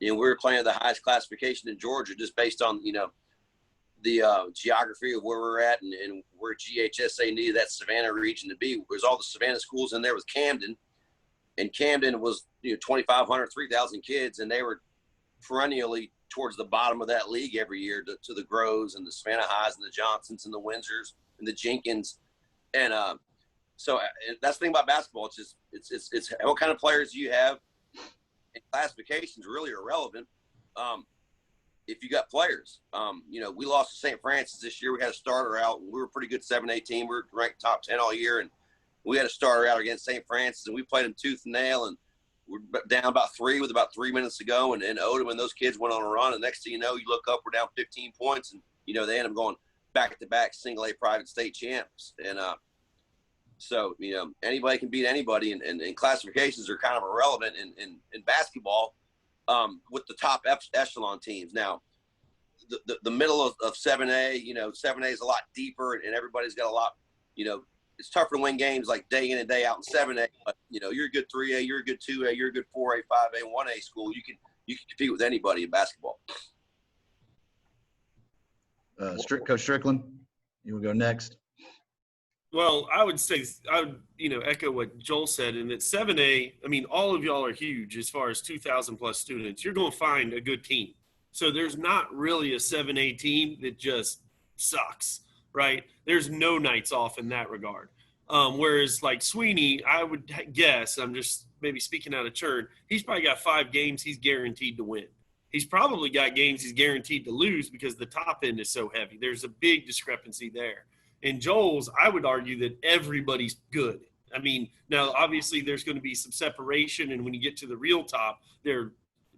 Speaker 1: We were playing the highest classification in Georgia just based on, the geography of where we're at and where GHSA needed that Savannah region to be. There's all the Savannah schools in there with Camden, and Camden was 2,500, 3,000 kids, and they were perennially towards the bottom of that league every year to the Groves and the Savannah Highs and the Johnsons and the Windsors and the Jenkins. And so that's the thing about basketball. It's what kind of players you have, and classifications really are irrelevant. If you got players, we lost to St. Francis this year. We had a starter out. We were a pretty good 7A team. We were ranked top 10 all year, and we had a starter out against St. Francis, and we played them tooth and nail, and we're down about 3 with about 3 minutes to go, and Odom and those kids went on a run, and next thing you know, you look up, we're down 15 points, and, they end up going back-to-back single-A private state champs. And so, anybody can beat anybody, and classifications are kind of irrelevant in basketball. With the top echelon teams. Now, the middle of 7A, 7A is a lot deeper, and everybody's got a lot, it's tougher to win games like day in and day out in 7A, but, you're a good 3A, you're a good 2A, you're a good 4A, 5A, 1A school. You can compete with anybody in basketball.
Speaker 3: Coach Strickland, you want to go next?
Speaker 4: Well, I would echo what Joel said, in that 7A, I mean, all of y'all are huge as far as 2,000 plus students. You're going to find a good team. So there's not really a 7A team that just sucks, right? There's no nights off in that regard. Whereas like Sweeney, I would guess, I'm just maybe speaking out of turn, he's probably got 5 games he's guaranteed to win. He's probably got games he's guaranteed to lose because the top end is so heavy. There's a big discrepancy there. In Joel's, I would argue that everybody's good. I mean, now, obviously, there's going to be some separation, and when you get to the real top, they're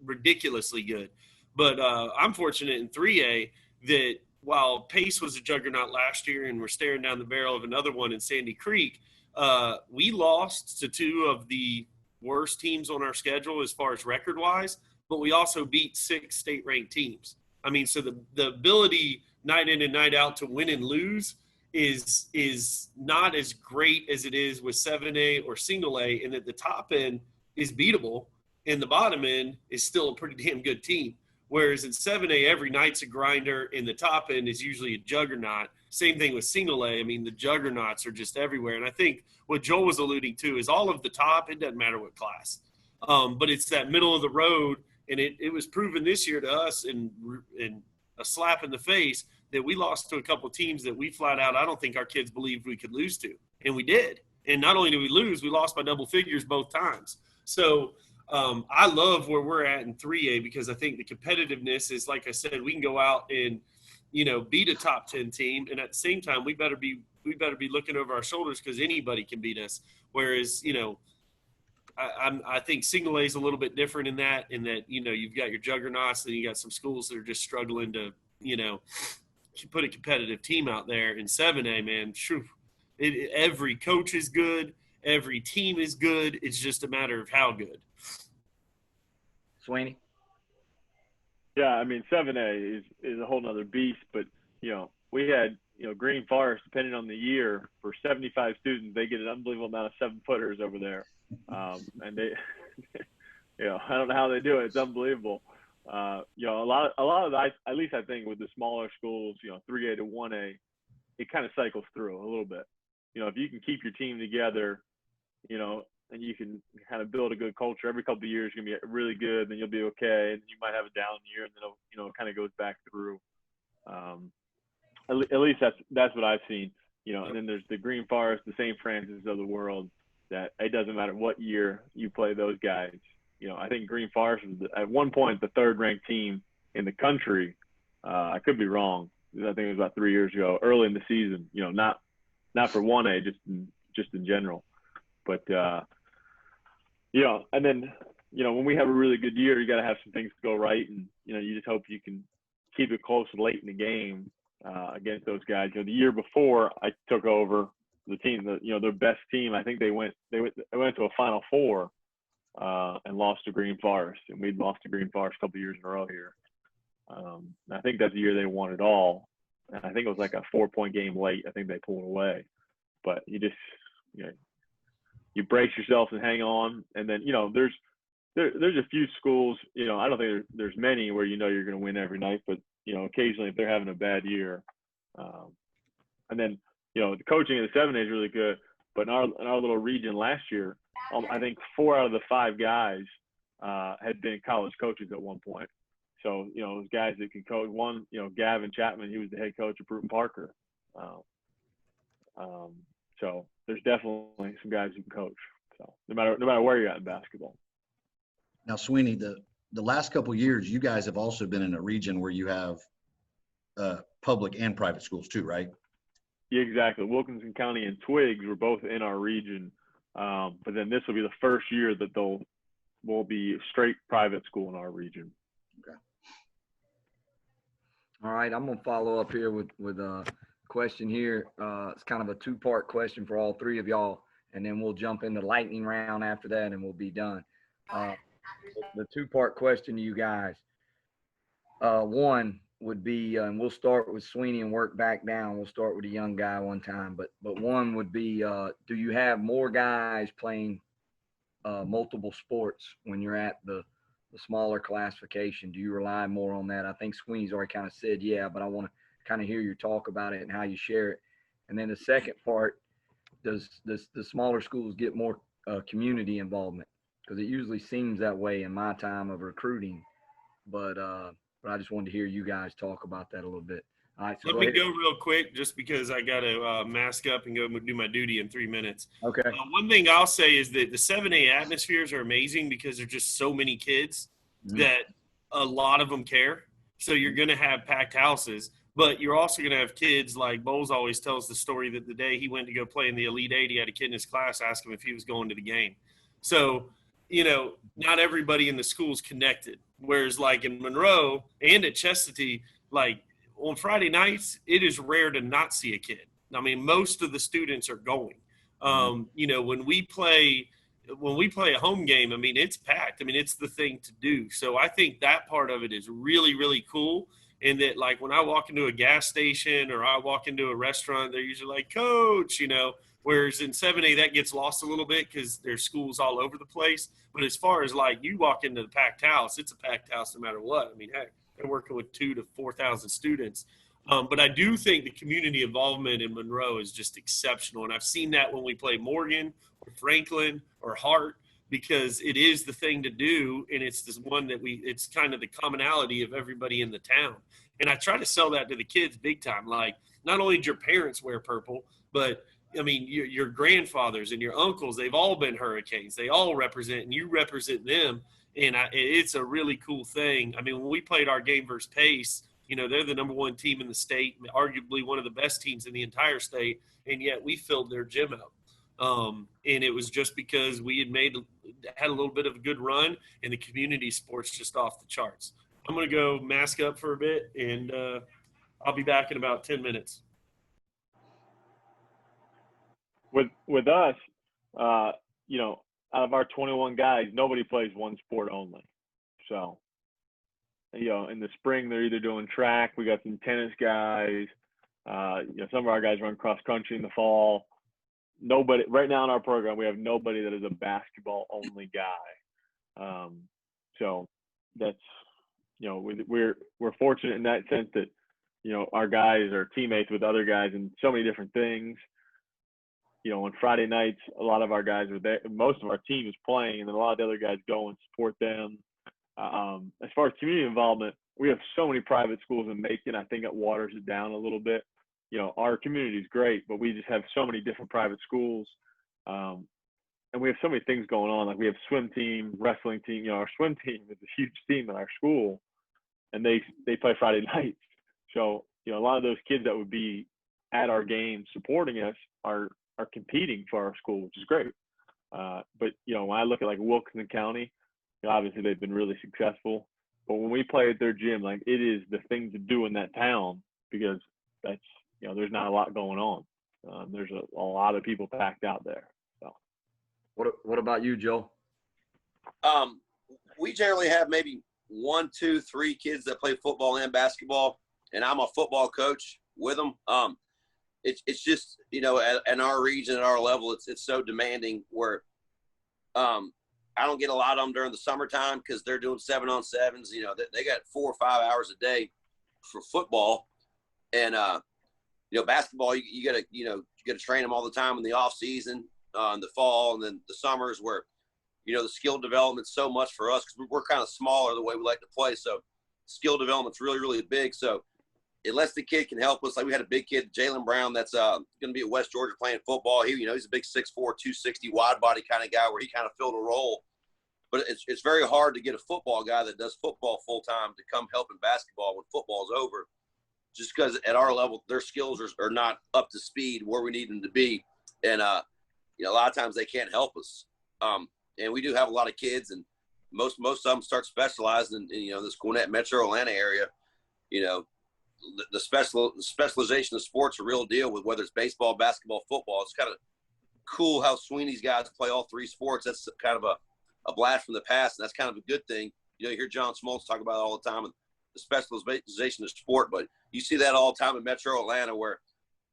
Speaker 4: ridiculously good. But I'm fortunate in 3A that while Pace was a juggernaut last year and we're staring down the barrel of another one in Sandy Creek, we lost to 2 of the worst teams on our schedule as far as record-wise, but we also beat 6 state-ranked teams. I mean, so the ability night in and night out to win and lose is not as great as it is with 7A or single A, and that the top end is beatable and the bottom end is still a pretty damn good team. Whereas in 7A, every night's a grinder and the top end is usually a juggernaut. Same thing with single A. I mean, the juggernauts are just everywhere. And I think what Joel was alluding to is all of the top, it doesn't matter what class. But it's that middle of the road, and it was proven this year to us in a slap in the face that we lost to a couple of teams that we flat out, I don't think our kids believed we could lose to. And we did. And not only did we lose, we lost by double figures both times. So I love where we're at in 3A because I think the competitiveness is, like I said, we can go out and, beat a top 10 team. And at the same time, we better be looking over our shoulders because anybody can beat us. Whereas, I think single A is a little bit different in that, you've got your juggernauts and you got some schools that are just struggling to, put a competitive team out there. In 7A, man, every coach is good. Every team is good. It's just a matter of how good.
Speaker 2: Sweeney?
Speaker 5: Yeah, I mean, 7A is a whole nother beast, but, we had, Green Forest, depending on the year, for 75 students, they get an unbelievable amount of 7-footers over there. And they, I don't know how they do it. It's unbelievable. A lot of at least I think with the smaller schools, 3A to 1A, it kind of cycles through a little bit. If you can keep your team together, and you can kind of build a good culture, every couple of years you're going to be really good, then you'll be okay, and you might have a down year, and then it kind of goes back through. At least that's what I've seen. And then there's the Green Forest, the St. Francis of the world, that it doesn't matter what year you play those guys. I think Green Forest was at one point the third-ranked team in the country. I could be wrong. I think it was about 3 years ago, early in the season. Not for 1A, just in general. But and then when we have a really good year, you got to have some things go right, and you just hope you can keep it close late in the game against those guys. The year before I took over the team, their best team, I think they went to a Final Four and lost to Green Forest, and we'd lost to Green Forest a couple of years in a row here. I think that's the year they won it all, and I think it was like a 4-point game late. I think they pulled away, but you just you brace yourself and hang on, and then there's a few schools. I don't think there's many where you're going to win every night, but occasionally if they're having a bad year, and then the coaching in the 7A is really good. But in our little region last year, I think 4 out of the 5 guys had been college coaches at one point. So those guys that can coach. One, Gavin Chapman, he was the head coach of Bruton Parker. So there's definitely some guys who can coach. So no matter where you're at in basketball.
Speaker 3: Now, Sweeney, the last couple of years, you guys have also been in a region where you have public and private schools too, right?
Speaker 5: Yeah, exactly. Wilkinson County and Twiggs were both in our region, but then this will be the first year that will be straight private school in our region.
Speaker 3: Okay.
Speaker 2: All right, I'm gonna follow up here with a question here. It's kind of a 2-part question for all 3 of y'all, and then we'll jump into lightning round after that, and we'll be done. The 2-part question to you guys. One would be, and we'll start with Sweeney and work back down. We'll start with a young guy one time, but one would be, do you have more guys playing multiple sports when you're at the smaller classification? Do you rely more on that? I think Sweeney's already kind of said, yeah, but I want to kind of hear your talk about it and how you share it. And then the second part, does the smaller schools get more community involvement? Because it usually seems that way in my time of recruiting, but I just wanted to hear you guys talk about that a little bit. All right, so
Speaker 4: Let me go real quick just because I got to mask up and go do my duty in 3 minutes.
Speaker 2: Okay.
Speaker 4: One thing I'll say is that the 7A atmospheres are amazing because there's just so many kids that a lot of them care. So you're going to have packed houses, but you're also going to have kids like Bowles always tells the story that the day he went to go play in the Elite 8, he had a kid in his class ask him if he was going to the game. So, not everybody in the school's connected. Whereas like in Monroe and at Chestatee, like on Friday nights, it is rare to not see a kid. I mean, most of the students are going. When we play a home game, I mean, it's packed. I mean, it's the thing to do. So I think that part of it is really, really cool. And that like when I walk into a gas station or I walk into a restaurant, they're usually like, Coach, whereas in 7A that gets lost a little bit because there's schools all over the place. But as far as like you walk into the packed house, it's a packed house no matter what. I mean, heck, they're working with 2,000 to 4,000 students. But I do think the community involvement in Monroe is just exceptional. And I've seen that when we play Morgan or Franklin or Hart, because it is the thing to do. And it's this one that it's kind of the commonality of everybody in the town. And I try to sell that to the kids big time. Like, not only did your parents wear purple, but I mean, your grandfathers and your uncles, they've all been Hurricanes. They all represent, and you represent them. And it's a really cool thing. I mean, when we played our game versus Pace, you know, they're the #1 team in the state, arguably one of the best teams in the entire state, and yet we filled their gym out. And it was just because we had a little bit of a good run, and the community sport's just off the charts. I'm going to go mask up for a bit, and I'll be back in about 10 minutes.
Speaker 5: With us, you know, out of our 21 guys, nobody plays one sport only. So, you know, in the spring, they're either doing track. We got some tennis guys. You know, some of our guys run cross country in the fall. Nobody right now in our program, we have nobody that is a basketball only guy. So that's, you know, we're fortunate in that sense that, you know, our guys are teammates with other guys in so many different things. You know, on Friday nights, a lot of our guys are there. Most of our team is playing, and then a lot of the other guys go and support them. As far as community involvement, we have so many private schools in Macon. I think it waters it down a little bit. You know, our community is great, but we just have so many different private schools. And we have so many things going on. Like we have swim team, wrestling team. You know, our swim team is a huge team in our school, and they play Friday nights. So, you know, a lot of those kids that would be at our games supporting us are competing for our school, which is great. But, you know, when I look at like Wilkinson County, you know, obviously they've been really successful. But when we play at their gym, like it is the thing to do in that town because that's, you know, there's not a lot going on. There's a lot of people packed out there. So,
Speaker 2: What about you, Joel?
Speaker 1: We generally have maybe 1, 2, 3 kids that play football and basketball, and I'm a football coach with them. It's just, you know, at our region, at our level, it's so demanding where I don't get a lot of them during the summertime because they're doing 7-on-7s. You know, they got 4 or 5 hours a day for football, and you know, basketball you gotta train them all the time in the off season, in the fall, and then the summers where, you know, the skill development's so much for us because we're kind of smaller the way we like to play, so skill development's really, really big. So unless the kid can help us, like we had a big kid, Jalen Brown, that's going to be at West Georgia playing football. He, you know, he's a big 6'4", 260 wide body kind of guy where he kind of filled a role. But it's very hard to get a football guy that does football full time to come help in basketball when football's over, just because at our level their skills are not up to speed where we need them to be, and you know, a lot of times they can't help us. And we do have a lot of kids, and most of them start specializing in you know, this Gwinnett Metro Atlanta area. You know, the specialization of sports a real deal with whether it's baseball, basketball, football. It's kind of cool how Sweeney's guys play all 3 sports. That's kind of a blast from the past, and that's kind of a good thing. You know, you hear John Smoltz talk about it all the time, the specialization of sport, but you see that all the time in Metro Atlanta where,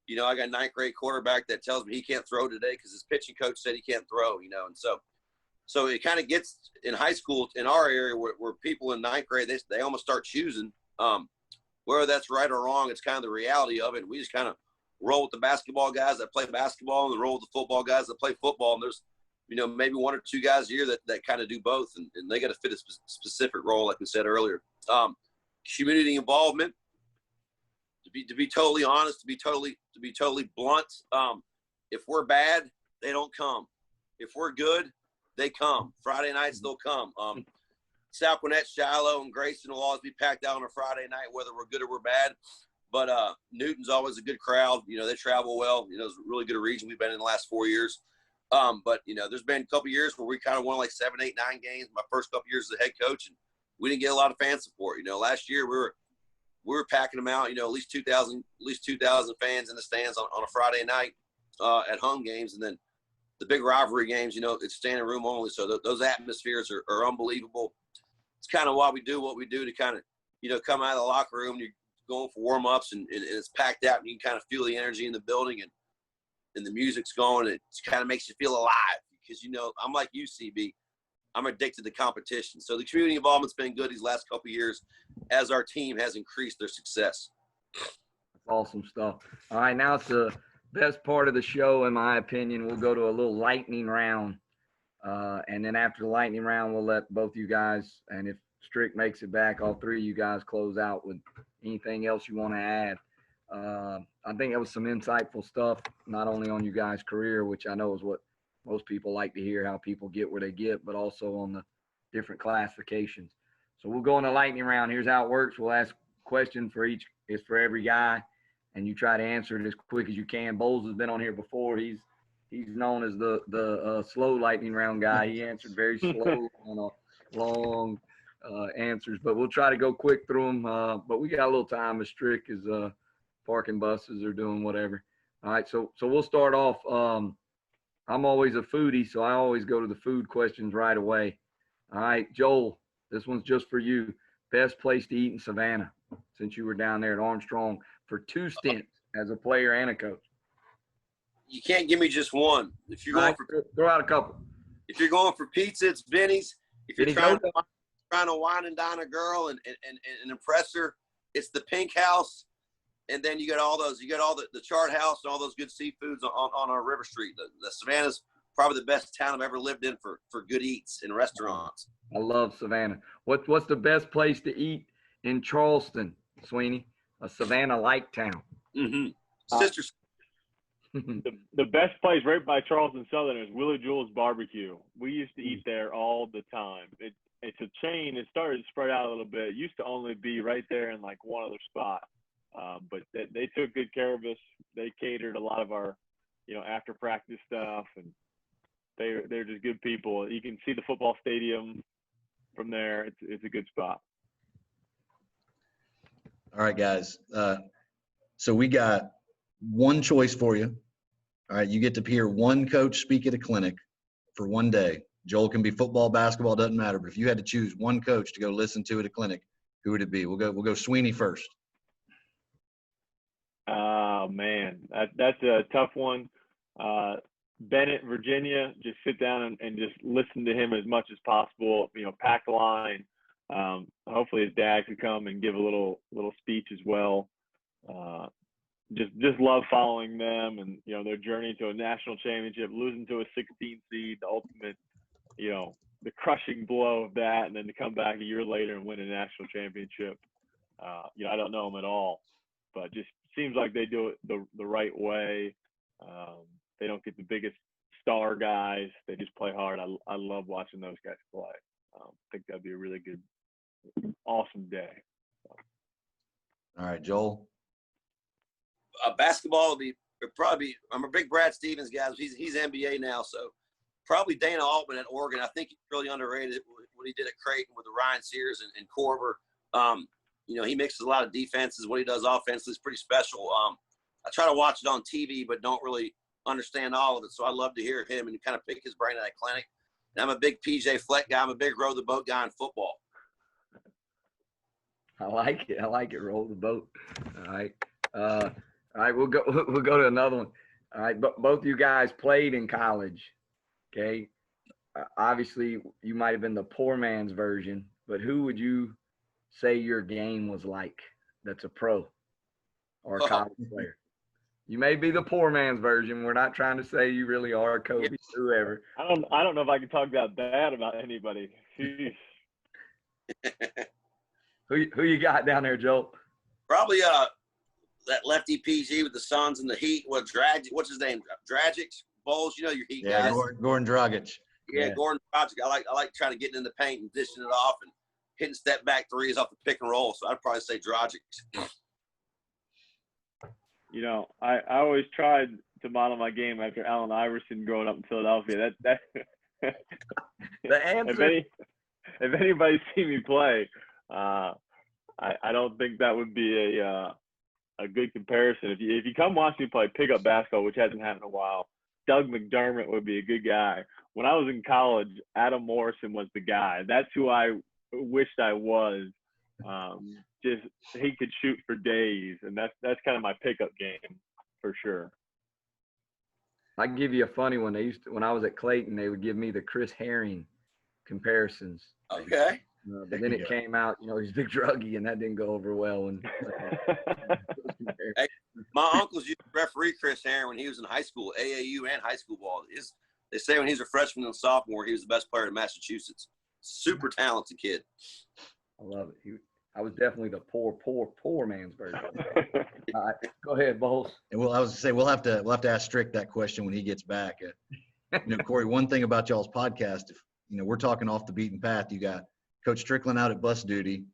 Speaker 1: you know, I got a 9th grade quarterback that tells me he can't throw today because his pitching coach said he can't throw, you know, and so it kind of gets in high school in our area where people in 9th grade, they almost start choosing. Whether that's right or wrong, it's kind of the reality of it. We just kind of roll with the basketball guys that play basketball and roll with the football guys that play football. And there's, you know, maybe 1 or 2 guys a year that kind of do both, and they got to fit a specific role, like we said earlier. Community involvement. To be totally honest, to be totally blunt. If we're bad, they don't come. If we're good, they come. Friday nights they'll come. South Gwinnett, Shiloh, and Grayson will always be packed out on a Friday night, whether we're good or we're bad. But Newton's always a good crowd. You know, they travel well. You know, it's a really good region we've been in the last 4 years. But, you know, there's been a couple years where we kind of won like 7, 8, 9 games my first couple years as a head coach, and we didn't get a lot of fan support. You know, last year we were packing them out, you know, at least 2,000 fans in the stands on a Friday night at home games. And then the big rivalry games, you know, it's standing room only. So those atmospheres are unbelievable. It's kind of why we do what we do to kind of, you know, come out of the locker room, you're going for warm-ups and it's packed out and you can kind of feel the energy in the building and the music's going. It kind of makes you feel alive because, you know, I'm like you, CB. I'm addicted to competition. So the community involvement's been good these last couple of years as our team has increased their success.
Speaker 2: That's awesome stuff. All right, now it's the best part of the show, in my opinion. We'll go to a little lightning round. And then after the lightning round, we'll let both you guys, and if Strick makes it back, all 3 of you guys close out with anything else you want to add. I think that was some insightful stuff, not only on you guys' career, which I know is what most people like to hear, how people get where they get, but also on the different classifications. So we'll go in the lightning round. Here's how it works. We'll ask a question for each, it's for every guy, and you try to answer it as quick as you can. Bowles has been on here before. He's known as the slow lightning round guy. He answered very slow on a long answers, but we'll try to go quick through them. But we got a little time as Strick is parking buses or doing whatever. All right, so we'll start off. I'm always a foodie, so I always go to the food questions right away. All right, Joel, this one's just for you. Best place to eat in Savannah, since you were down there at Armstrong for 2 stints as a player and a coach.
Speaker 1: You can't give me just one. If you're going for
Speaker 2: throw out a couple.
Speaker 1: If you're going for pizza, it's Benny's. If you're
Speaker 2: Benny's
Speaker 1: trying to wine and dine a girl and impress her, it's the Pink House. And then you got all those. You got all the Chart House and all those good seafoods on our River Street. The Savannah's probably the best town I've ever lived in for good eats and restaurants.
Speaker 2: I love Savannah. What's the best place to eat in Charleston, Sweeney? A Savannah-like town.
Speaker 1: Mm-hmm. Sisters.
Speaker 5: The best place right by Charleston Southern is Willie Jewell's Barbecue. We used to eat there all the time. It's a chain. It started to spread out a little bit. It used to only be right there in like one other spot. But they took good care of us. They catered a lot of our, after practice stuff, and they're just good people. You can see the football stadium from there. It's a good spot.
Speaker 3: All right, guys. So we got one choice for you. All right, you get to hear one coach speak at a clinic for one day. Joel can be football, basketball, doesn't matter. But if you had to choose one coach to go listen to at a clinic, who would it be? We'll go Sweeney first.
Speaker 5: Oh man, that's a tough one. Bennett, Virginia. Just sit down and just listen to him as much as possible. Pack the line. Hopefully his dad could come and give a little speech as well. Just love following them and their journey to a national championship, losing to a 16 seed, the ultimate, the crushing blow of that, and then to come back a year later and win a national championship. I don't know them at all, but just seems like they do it the right way. They don't get the biggest star guys. They just play hard. I love watching those guys play. I think that'd be a really good, awesome day.
Speaker 3: All right, Joel.
Speaker 1: Basketball would probably. I'm a big Brad Stevens guy. He's NBA now, so probably Dana Altman at Oregon. I think he's really underrated what he did at Creighton with the Ryan Sears and Korver. He mixes a lot of defenses. What he does offensively is pretty special. I try to watch it on TV, but don't really understand all of it. So I love to hear him and kind of pick his brain at that clinic. And I'm a big PJ Fleck guy. I'm a big row the boat guy in football.
Speaker 2: I like it. Roll the boat. All right. All right. We'll go to another one. All right. Both you guys played in college. Okay. Obviously, you might have been the poor man's version, but who would you say your game was like that's a pro or a college player? You may be the poor man's version. We're not trying to say you really are Kobe, whoever.
Speaker 5: I don't know if I can talk that bad about anybody. Jeez.
Speaker 2: Who you got down there, Joel?
Speaker 1: Probably that lefty PG with the Suns and the Heat. What's his name? Dragic, Bowles. Your Heat guys.
Speaker 3: Gordon Dragic.
Speaker 1: Yeah, Gordon Dragic. I like trying to get in the paint and dishing it off and hitting step back threes off the pick and roll. So I'd probably say Dragic.
Speaker 5: I always tried to model my game after Allen Iverson growing up in Philadelphia. That
Speaker 2: the answer.
Speaker 5: If anybody's seen me play, I don't think that would be a good comparison. If you come watch me play pickup basketball, which hasn't happened in a while, Doug McDermott would be a good guy. When I was in college, Adam Morrison was the guy. That's who I wished I was. Just he could shoot for days, and that's kind of my pickup game for sure.
Speaker 2: I can give you a funny one. When I was at Clayton, they would give me the Chris Herring comparisons.
Speaker 1: Okay.
Speaker 2: But then it came out, he's a big druggie, and that didn't go over well. And
Speaker 1: hey, my uncles used to referee Chris Herring when he was in high school, AAU and high school ball. They say when he was a freshman and sophomore, he was the best player in Massachusetts. Super talented kid.
Speaker 2: I love it. I was definitely the poor man's version. All right, go ahead, Bowles.
Speaker 3: And I was to say we'll have to ask Strick that question when he gets back. Cory, one thing about y'all's podcast, if we're talking off the beaten path, you got Coach Strickland out at bus duty.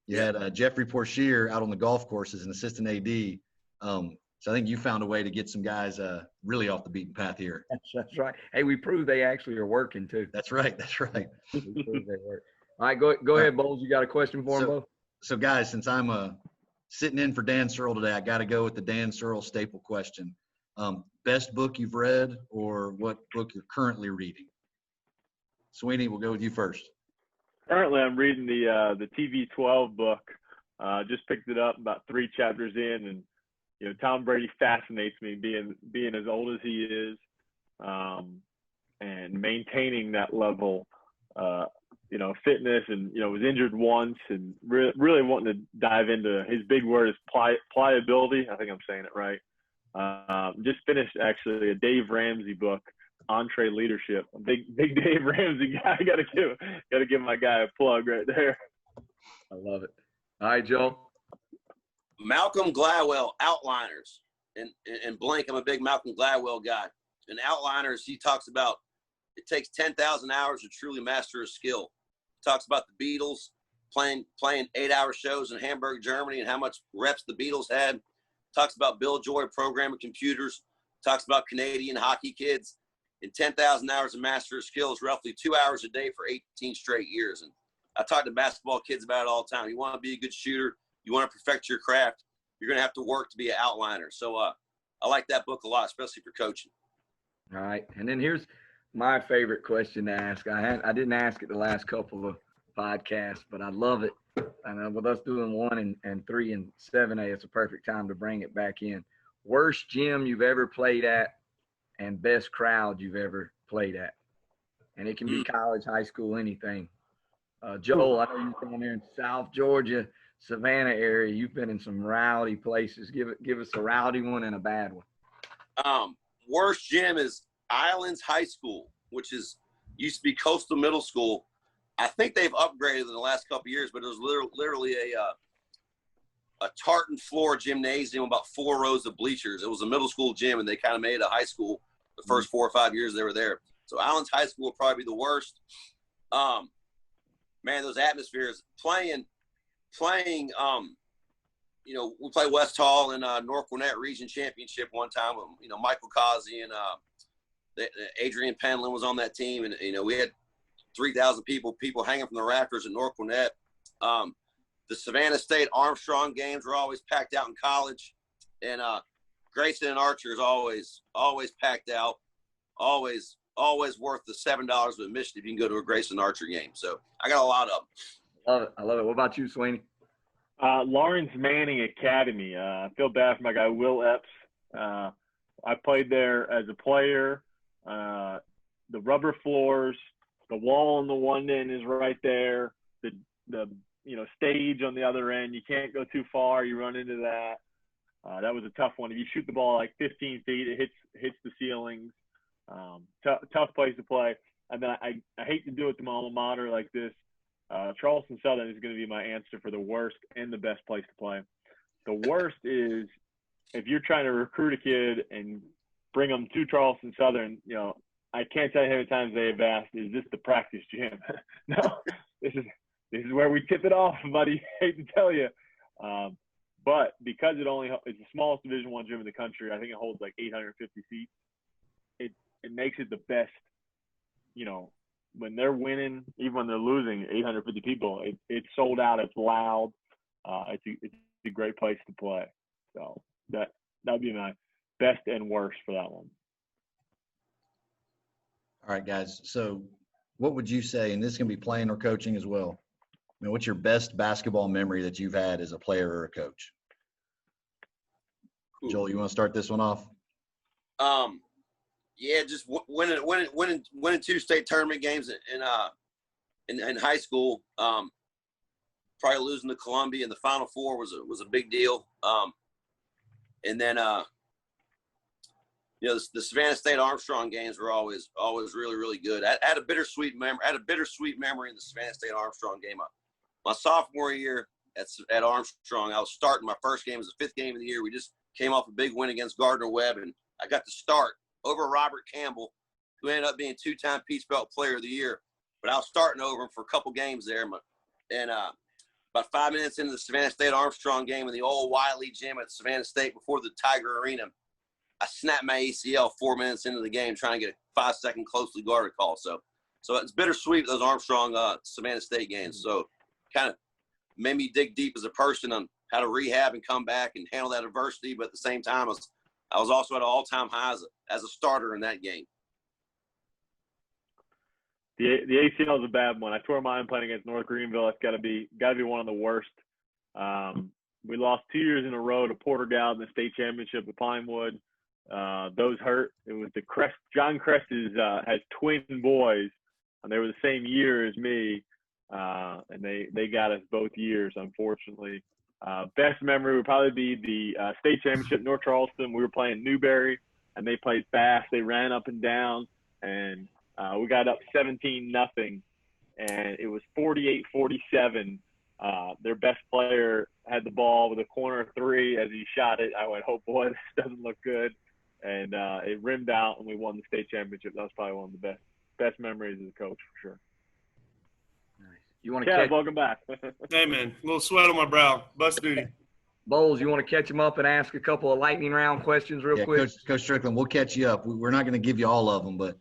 Speaker 3: You had Jeffrey Portier out on the golf course as an assistant AD. So I think you found a way to get some guys really off the beaten path here.
Speaker 2: That's right. Hey, we proved they actually are working too.
Speaker 3: That's right.
Speaker 2: We proved they work. All right, go ahead, Bowles. You got a question for him, Bo?
Speaker 3: So guys, since I'm sitting in for Dan Searle today, I got to go with the Dan Searle staple question. Best book you've read, or what book you're currently reading? Sweeney, we'll go with you first.
Speaker 5: Currently, I'm reading the TV12 book. Just picked it up about 3 chapters in, and Tom Brady fascinates me, being as old as he is, and maintaining that level, fitness, and was injured once, and really wanting to dive into his big word is pliability. I think I'm saying it right. Just finished actually a Dave Ramsey book, Entree Leadership. A big Dave Ramsey guy. Gotta give my guy a plug right there.
Speaker 2: I love it. All right, Joe.
Speaker 1: Malcolm Gladwell, Outliners, and blank. I'm a big Malcolm Gladwell guy. In Outliners, he talks about it takes 10,000 hours to truly master a skill. He talks about the Beatles playing 8-hour shows in Hamburg, Germany, and how much reps the Beatles had. Talks about Bill Joy programming computers. Talks about Canadian hockey kids. And 10,000 hours of master a skill is roughly 2 hours a day for 18 straight years. And I talk to basketball kids about it all the time. You want to be a good shooter, you want to perfect your craft, you're going to have to work to be an outliner. So I like that book a lot, especially for coaching.
Speaker 2: All right. And then here's my favorite question to ask. I didn't ask it the last couple of podcasts, but I love it. And with us doing 1 and 3 and 7A, it's a perfect time to bring it back in. Worst gym you've ever played at and best crowd you've ever played at. And it can be college, high school, anything. Joel, I know you're down there in South Georgia, Savannah area. You've been in some rowdy places. Give us a rowdy one and a bad one.
Speaker 1: Worst gym is Islands High School, which used to be Coastal Middle School. I think they've upgraded in the last couple of years, but it was literally a tartan floor gymnasium, about 4 rows of bleachers. It was a middle school gym, and they kind of made it a high school the first 4 or 5 years they were there. So Islands High School will probably be the worst. Man, those atmospheres playing. We played West Hall in North Gwinnett Region Championship one time. Michael Causey and Adrian Penland was on that team, and we had 3,000 people hanging from the rafters at North Gwinnett. The Savannah State Armstrong games were always packed out in college, and Grayson and Archer is always packed out, always worth the $7 of admission if you can go to a Grayson Archer game. So I got a lot of them.
Speaker 2: I love it. What about you, Sweeney?
Speaker 5: Lawrence Manning Academy. I feel bad for my guy Will Epps. I played there as a player. The rubber floors, the wall on the one end is right there. The stage on the other end. You can't go too far. You run into that. That was a tough one. If you shoot the ball like 15 feet, it hits the ceilings. Tough place to play. And then I hate to do it to my alma mater like this. Charleston Southern is going to be my answer for the worst and the best place to play. The worst is if you're trying to recruit a kid and bring them to Charleston Southern, I can't tell you how many times they have asked, is this the practice gym? No, this is where we tip it off, buddy. Hate to tell you. But because it's the smallest Division I gym in the country, I think it holds like 850 seats. It makes it the best, when they're winning, even when they're losing, 850 people, it's sold out. It's loud. It's a great place to play. So that would be my best and worst for that one.
Speaker 3: All right, guys. So what would you say, and this can be playing or coaching as well, what's your best basketball memory that you've had as a player or a coach? Joel, you want to start this one off?
Speaker 1: Yeah, just winning 2 state tournament games in high school. Probably losing to Columbia in the Final Four was a big deal. And then the Savannah State Armstrong games were always really, really good. I had a bittersweet memory in the Savannah State Armstrong game. My sophomore year, at Armstrong. I was starting my first game. It was the 5th game of the year. We just came off a big win against Gardner-Webb, and I got to start over Robert Campbell, who ended up being 2-time Peach Belt Player of the Year. But I was starting over him for a couple games there. And about 5 minutes into the Savannah State Armstrong game in the old Wiley gym at Savannah State before the Tiger Arena, I snapped my ACL 4 minutes into the game trying to get a 5-second closely guarded call. So it's bittersweet, those Armstrong Savannah State games. So kind of made me dig deep as a person on how to rehab and come back and handle that adversity. But at the same time, I was also at an all-time high as a starter in that game.
Speaker 5: The ACL is a bad one. I tore mine playing against North Greenville. It's got to be one of the worst. We lost 2 years in a row to Porter-Gaud in the state championship with Pinewood. Those hurt. It was John Crest has twin boys, and they were the same year as me, and they got us both years, unfortunately. Best memory would probably be the state championship North Charleston. We were playing Newberry, and they played fast. They ran up and down, and we got up 17-0, and it was 48-47. Their best player had the ball with a corner three. As he shot it, I went, "Oh boy, this doesn't look good," and it rimmed out, and we won the state championship. That was probably one of the best memories as a coach for sure.
Speaker 2: Nice. You want
Speaker 5: Yeah,
Speaker 2: to
Speaker 5: welcome back.
Speaker 4: Hey, man, a little sweat on my brow. Bus duty.
Speaker 2: Bowles, you want to catch him up and ask a couple of lightning round questions real quick?
Speaker 3: Coach Strickland, we'll catch you up. We're not going to give you all of them, but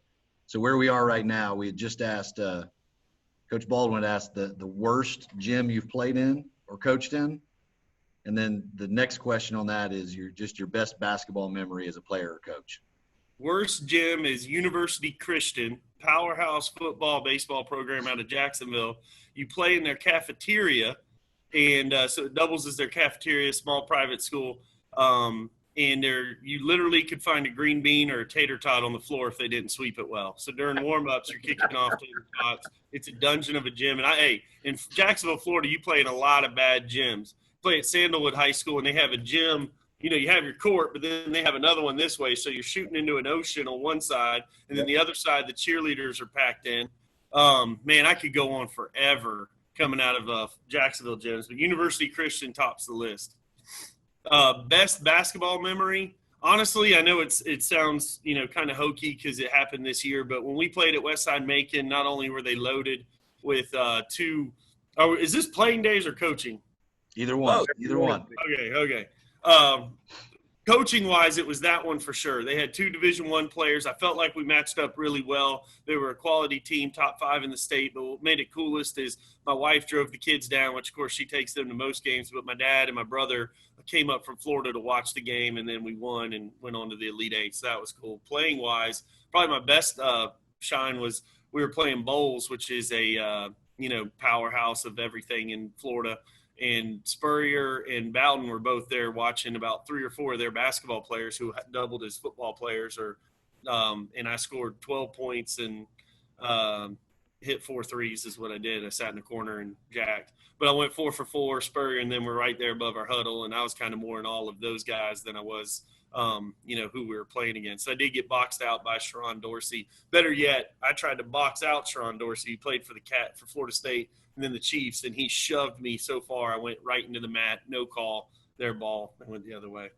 Speaker 3: so where we are right now, we had just asked Coach Baldwin asked the worst gym you've played in or coached in. And then the next question on that is your best basketball memory as a player or coach.
Speaker 4: Worst gym is University Christian, powerhouse football, baseball program out of Jacksonville. You play in their cafeteria, and so it doubles as their cafeteria, small private school. And you literally could find a green bean or a tater tot on the floor if they didn't sweep it well. So during warm-ups, you're kicking off tater tots. It's a dungeon of a gym. And in Jacksonville, Florida, you play in a lot of bad gyms. Play at Sandalwood High School, and they have a gym. You have your court, but then they have another one this way. So you're shooting into an ocean on one side, and then the other side, the cheerleaders are packed in. Man, I could go on forever coming out of Jacksonville gyms, but University Christian tops the list. Best basketball memory. Honestly, I know it sounds, kind of hokey because it happened this year, but when we played at Westside Macon, not only were they loaded with is this playing days or coaching?
Speaker 3: Either one. Either one.
Speaker 4: Okay. Coaching wise, it was that one for sure. They had 2 Division I players. I felt like we matched up really well. They were a quality team, top 5 in the state. But what made it coolest is my wife drove the kids down, which of course she takes them to most games. But my dad and my brother came up from Florida to watch the game, and then we won and went on to the Elite Eight. So that was cool. Playing wise, probably my best shine was we were playing Bowles, which is a powerhouse of everything in Florida. And Spurrier and Baldwin were both there watching about 3 or 4 of their basketball players who doubled as football players. And I scored 12 points and hit 4 threes is what I did. I sat in the corner and jacked. But I went 4 for 4, Spurrier, and then we're right there above our huddle. And I was kind of more in all of those guys than I was, who we were playing against. I did get boxed out by Sharon Dorsey. Better yet, I tried to box out Sharon Dorsey. He played for for Florida State and then the Chiefs, and he shoved me so far I went right into the mat. No call. Their ball. I went the other way.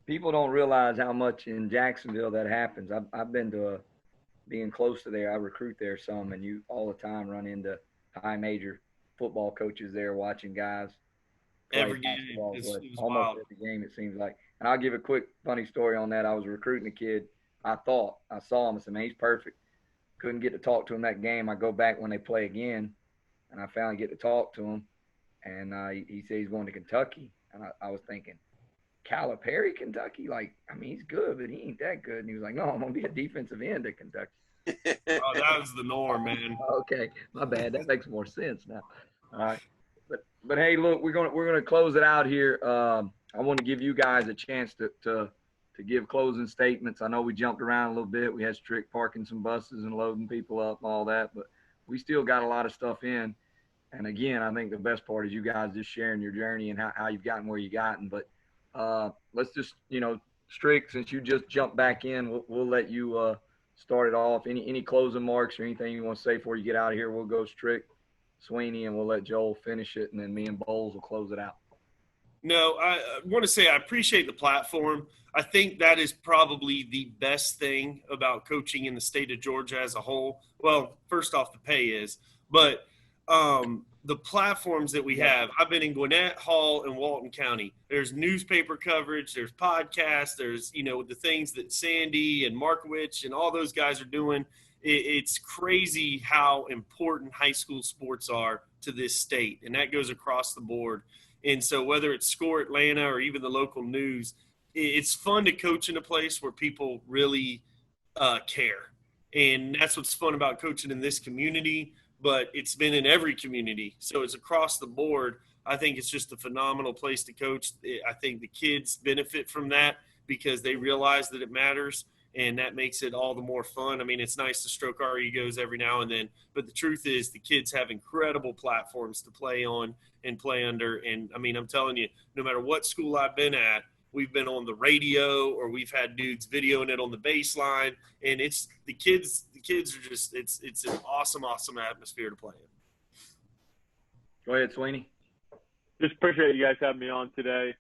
Speaker 2: People don't realize how much in Jacksonville that happens. I've been to being close to there. I recruit there some, and you all the time run into high major football coaches there watching guys play
Speaker 4: every game. It's
Speaker 2: almost
Speaker 4: wild.
Speaker 2: every game it seems like. And I'll give a quick funny story on that. I was recruiting a kid. I thought I saw him. I said, "Man, he's perfect." Couldn't get to talk to him that game. I go back when they play again, and I finally get to talk to him. And he said he's going to Kentucky. And I was thinking, Calipari, Kentucky? He's good, but he ain't that good. And he was like, "No, I'm going to be a defensive end at Kentucky."
Speaker 4: Oh, that was the norm, man.
Speaker 2: Okay, my bad. That makes more sense now. All right. But hey, look, we're gonna close it out here. I want to give you guys a chance to give closing statements. I know we jumped around a little bit. We had Strick parking some buses and loading people up and all that, but we still got a lot of stuff in. And again, I think the best part is you guys just sharing your journey and how you've gotten where you gotten. But let's just, Strick, since you just jumped back in, we'll let you start it off. Any closing marks or anything you want to say before you get out of here? We'll go Strick. Sweeney, and we'll let Joel finish it, and then me and Bowles will close it out.
Speaker 4: No, I want to say I appreciate the platform. I think that is probably the best thing about coaching in the state of Georgia as a whole. Well, first off, the pay is, but the platforms that we have. I've been in Gwinnett, Hall, and Walton County. There's newspaper coverage, there's podcasts, there's, the things that Sandy and Markowitz and all those guys are doing. It's crazy how important high school sports are to this state, and that goes across the board. And so whether it's Score Atlanta or even the local news, it's fun to coach in a place where people really care. And that's what's fun about coaching in this community, but it's been in every community. So it's across the board. I think it's just a phenomenal place to coach. I think the kids benefit from that because they realize that it matters, and that makes it all the more fun. I mean, it's nice to stroke our egos every now and then, but the truth is the kids have incredible platforms to play on and play under. And I mean, I'm telling you, no matter what school I've been at, we've been on the radio or we've had dudes videoing it on the baseline, and it's the kids are just, it's an awesome atmosphere to play in.
Speaker 2: Go ahead, Sweeney.
Speaker 5: Just appreciate you guys having me on today.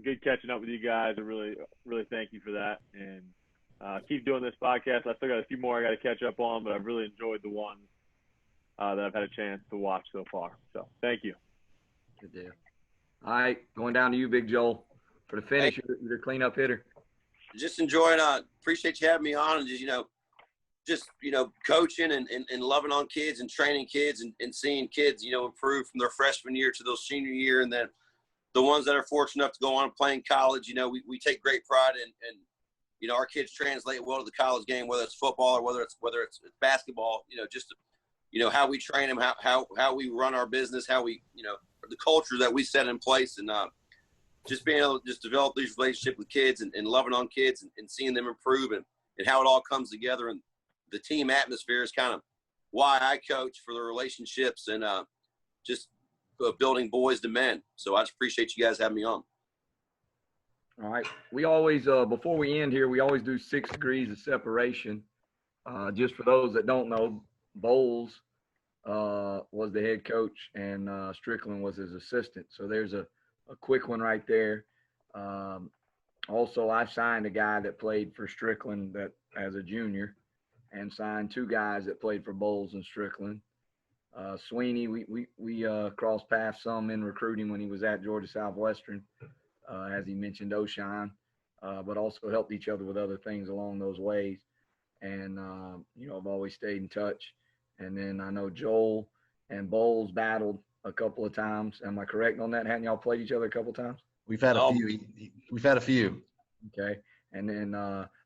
Speaker 5: Good catching up with you guys. I really thank you for that. And keep doing this podcast. I still got a few more I got to catch up on, but I've really enjoyed the ones that I've had a chance to watch so far. So thank you.
Speaker 2: Good deal. All right, going down to you, Big Joel, for the finish.
Speaker 1: Hey.
Speaker 2: You're the cleanup hitter.
Speaker 1: Just enjoying. Appreciate you having me on, and just coaching and loving on kids and training kids and seeing kids improve from their freshman year to their senior year, and then the ones that are fortunate enough to go on and play in college. We take great pride in our kids translate well to the college game, whether it's football or whether it's basketball. Just how we train them, how we run our business, how we the culture that we set in place, and just being able to just develop these relationships with kids and loving on kids and seeing them improve and how it all comes together. And the team atmosphere is kind of why I coach, for the relationships and just building boys to men. So I just appreciate you guys having me on.
Speaker 2: All right. We always, before we end here, we always do 6 degrees of separation. Just for those that don't know, Bowles was the head coach and Strickland was his assistant. So there's a quick one right there. Also, I signed a guy that played for Strickland that as a junior, and signed 2 guys that played for Bowles and Strickland. Sweeney, we crossed paths some in recruiting when he was at Georgia Southwestern. As he mentioned, O'Shawn, but also helped each other with other things along those ways. And, I've always stayed in touch. And then I know Joel and Bowles battled a couple of times. Am I correct on that? Hadn't y'all played each other a couple of times?
Speaker 3: We've had a few. We've had a few.
Speaker 2: Okay. And then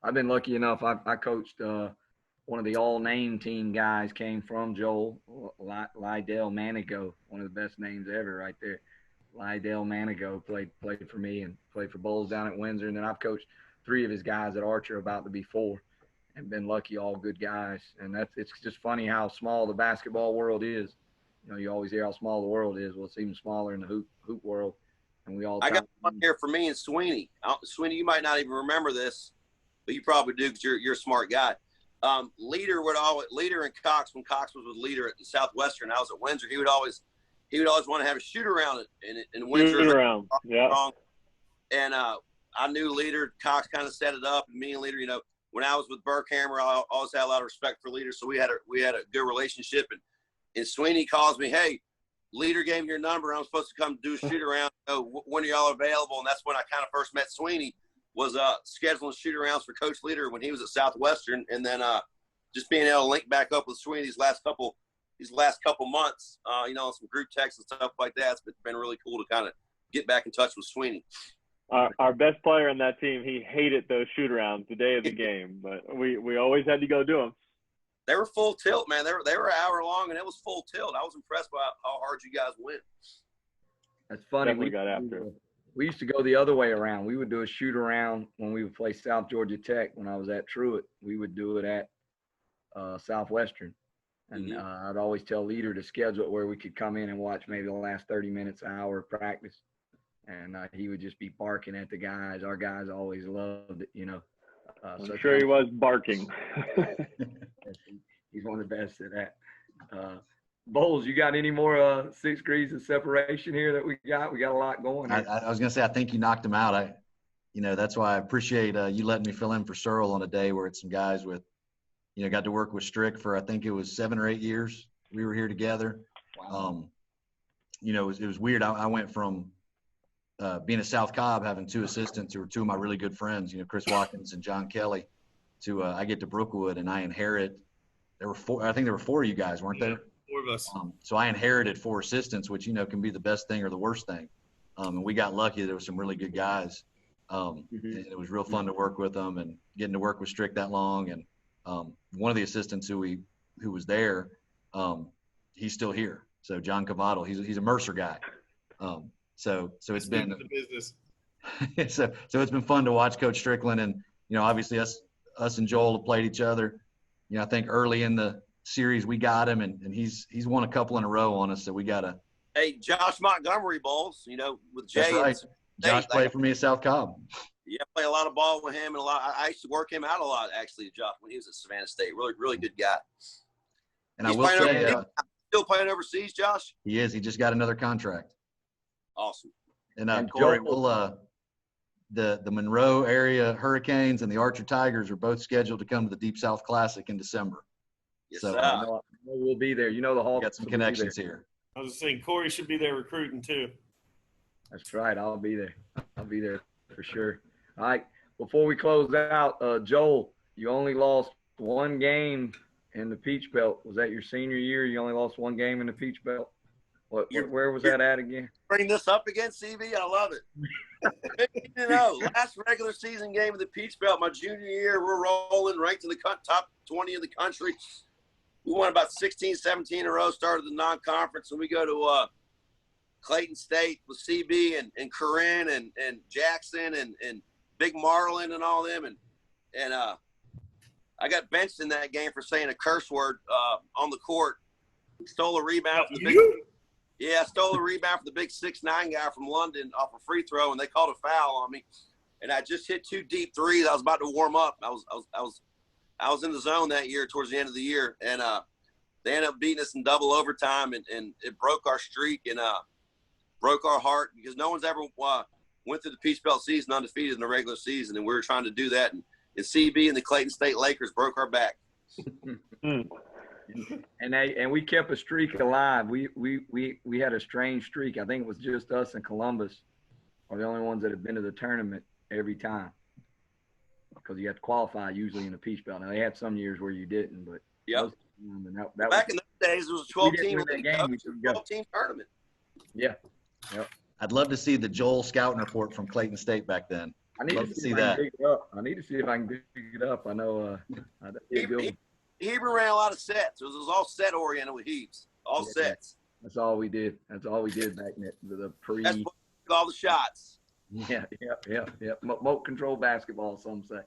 Speaker 2: I've been lucky enough. I coached one of the all-name team guys came from Joel, Lydell Manigo, one of the best names ever right there. Lydell Manigo played for me and played for Bowles down at Windsor. And then I've coached 3 of his guys at Archer, about to be 4, and been lucky, all good guys. And it's just funny how small the basketball world is. You always hear how small the world is. Well, it's even smaller in the hoop world. And we all.
Speaker 1: I got one here for me and Sweeney. Sweeney, you might not even remember this, but you probably do because you're a smart guy. Leader and Cox, when Cox was with Leader at the Southwestern, I was at Windsor. He would always want to have a shoot around in Windsor.
Speaker 5: Shoot around, yeah.
Speaker 1: And I knew Leader. Cox kind of set it up, and me and Leader, when I was with Burkhammer, I always had a lot of respect for Leader, so we had a good relationship. And Sweeney calls me, hey, Leader gave me your number. I'm supposed to come do a shoot around. When are y'all available? And that's when I kind of first met Sweeney. Was scheduling shoot arounds for Coach Leader when he was at Southwestern, and then just being able to link back up with Sweeney these last couple months, some group texts and stuff like that. It's been really cool to kind of get back in touch with Sweeney.
Speaker 5: Our best player on that team, he hated those shoot arounds the day of the game, but we always had to go do them.
Speaker 1: They were full tilt, man. They were an hour long, and it was full tilt. I was impressed by how hard you guys went.
Speaker 2: That's funny.
Speaker 5: Definitely got after it.
Speaker 2: We used to go the other way around. We would do a shoot around when we would play South Georgia Tech. When I was at Truett, we would do it at Southwestern. And I'd always tell Leader to schedule it where we could come in and watch maybe the last 30 minutes, an hour of practice. And he would just be barking at the guys. Our guys always loved it,
Speaker 5: I'm sure he was barking.
Speaker 2: He's one of the best at that. Bowles, you got any more 6 degrees of separation here that we got? We got a lot going here.
Speaker 3: I was going to say, I think you knocked him out. That's why I appreciate you letting me fill in for Searle on a day where it's some guys with, got to work with Strick for, I think it was 7 or 8 years. We were here together.
Speaker 2: Wow.
Speaker 3: It was weird. I went from being at South Cobb, having 2 assistants who were 2 of my really good friends, Chris Watkins and John Kelly, to I get to Brookwood and I inherit. There were 4. I think there were 4 of you guys, weren't there?
Speaker 4: 4 of us.
Speaker 3: So I inherited 4 assistants, which can be the best thing or the worst thing. And we got lucky. There were some really good guys. And it was real fun to work with them and getting to work with Strick that long. And one of the assistants who was there, he's still here. So John Cavato, he's a Mercer guy. So it's been
Speaker 4: the business.
Speaker 3: so it's been fun to watch Coach Strickland, and obviously us and Joel have played each other. I think early in the series we got him, and he's won a couple in a row on us. So we got a.
Speaker 1: Hey, Josh Montgomery Bowles, with Jay.
Speaker 3: That's right. Josh played for me at South Cobb.
Speaker 1: Yeah, I play a lot of ball with him, and I used to work him out a lot actually, Josh, when he was at Savannah State. Really, really good guy.
Speaker 3: And
Speaker 1: He's
Speaker 3: I will say,
Speaker 1: still playing overseas, Josh.
Speaker 3: he is. He just got another contract.
Speaker 1: Awesome.
Speaker 3: And Cory, the Monroe area Hurricanes and the Archer Tigers are both scheduled to come to the Deep South Classic in December.
Speaker 1: Yes,
Speaker 3: So,
Speaker 1: sir.
Speaker 2: I know we'll be there. The Hawks.
Speaker 3: Got some
Speaker 2: will be
Speaker 3: connections
Speaker 2: there.
Speaker 3: here.
Speaker 4: I was saying Cory should be there recruiting too.
Speaker 2: That's right. I'll be there. I'll be there for sure. All right. Before we close out, Joel, you only lost 1 game in the Peach Belt. Was that your senior year? You only lost 1 game in the Peach Belt. Where was that at again?
Speaker 1: Bring this up again, CV. I love it. Last regular season game of the Peach Belt, my junior year, we're rolling, ranked in the top 20 of the country. We won about 16, 17 in a row, started the non-conference, and we go to Clayton State with CB and Corinne and Jackson and Big Marlin and all them. And I got benched in that game for saying a curse word on the court. Stole a rebound from the big – yeah, I stole a rebound from the big 6'9" guy from London off a free throw, and they called a foul on me. And I just hit 2 deep threes. I was about to warm up. I was in the zone that year towards the end of the year, and they ended up beating us in double overtime, and it broke our streak and broke our heart because no one's ever went through the Peach Belt season undefeated in the regular season, and we were trying to do that. And CB and the Clayton State Lakers broke our back.
Speaker 2: And we kept a streak alive. We had a strange streak. I think it was just us and Columbus are the only ones that have been to the tournament every time, because you have to qualify usually in the Peach Belt. Now they had some years where you didn't, but
Speaker 1: yep.
Speaker 2: That
Speaker 1: back in those days, it was a 12-team tournament.
Speaker 2: Yeah. Yep.
Speaker 3: I'd love to see the Joel scouting report from Clayton State back then.
Speaker 2: I need to see that. I need to see if I can dig it up. I know.
Speaker 1: Heber ran a lot of sets. It was all set oriented with Heaps. All sets.
Speaker 2: That's all we did. That's all we did back in the pre.
Speaker 1: That's all the shots.
Speaker 2: Yeah. Remote control basketball, some say.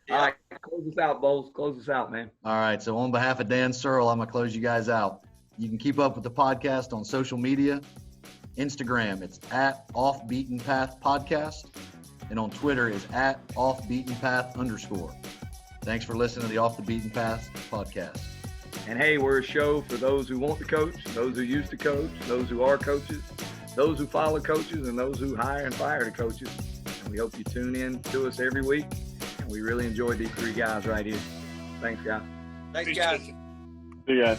Speaker 1: Yeah.
Speaker 2: All right, close us out, Bowles. Close us out, man.
Speaker 3: All right. So on behalf of Dan Searle, I'm going to close you guys out. You can keep up with the podcast on social media. Instagram, it's at Off Beaten Path Podcast. And on Twitter is at Off Beaten Path _. Thanks for listening to the Off the Beaten Path podcast.
Speaker 2: And hey, we're a show for those who want to coach, those who used to coach, those who are coaches, those who follow coaches, and those who hire and fire the coaches. And we hope you tune in to us every week. And we really enjoyed these 3 guys right here. Thanks, guys.
Speaker 1: Thanks, guys.
Speaker 5: See you guys.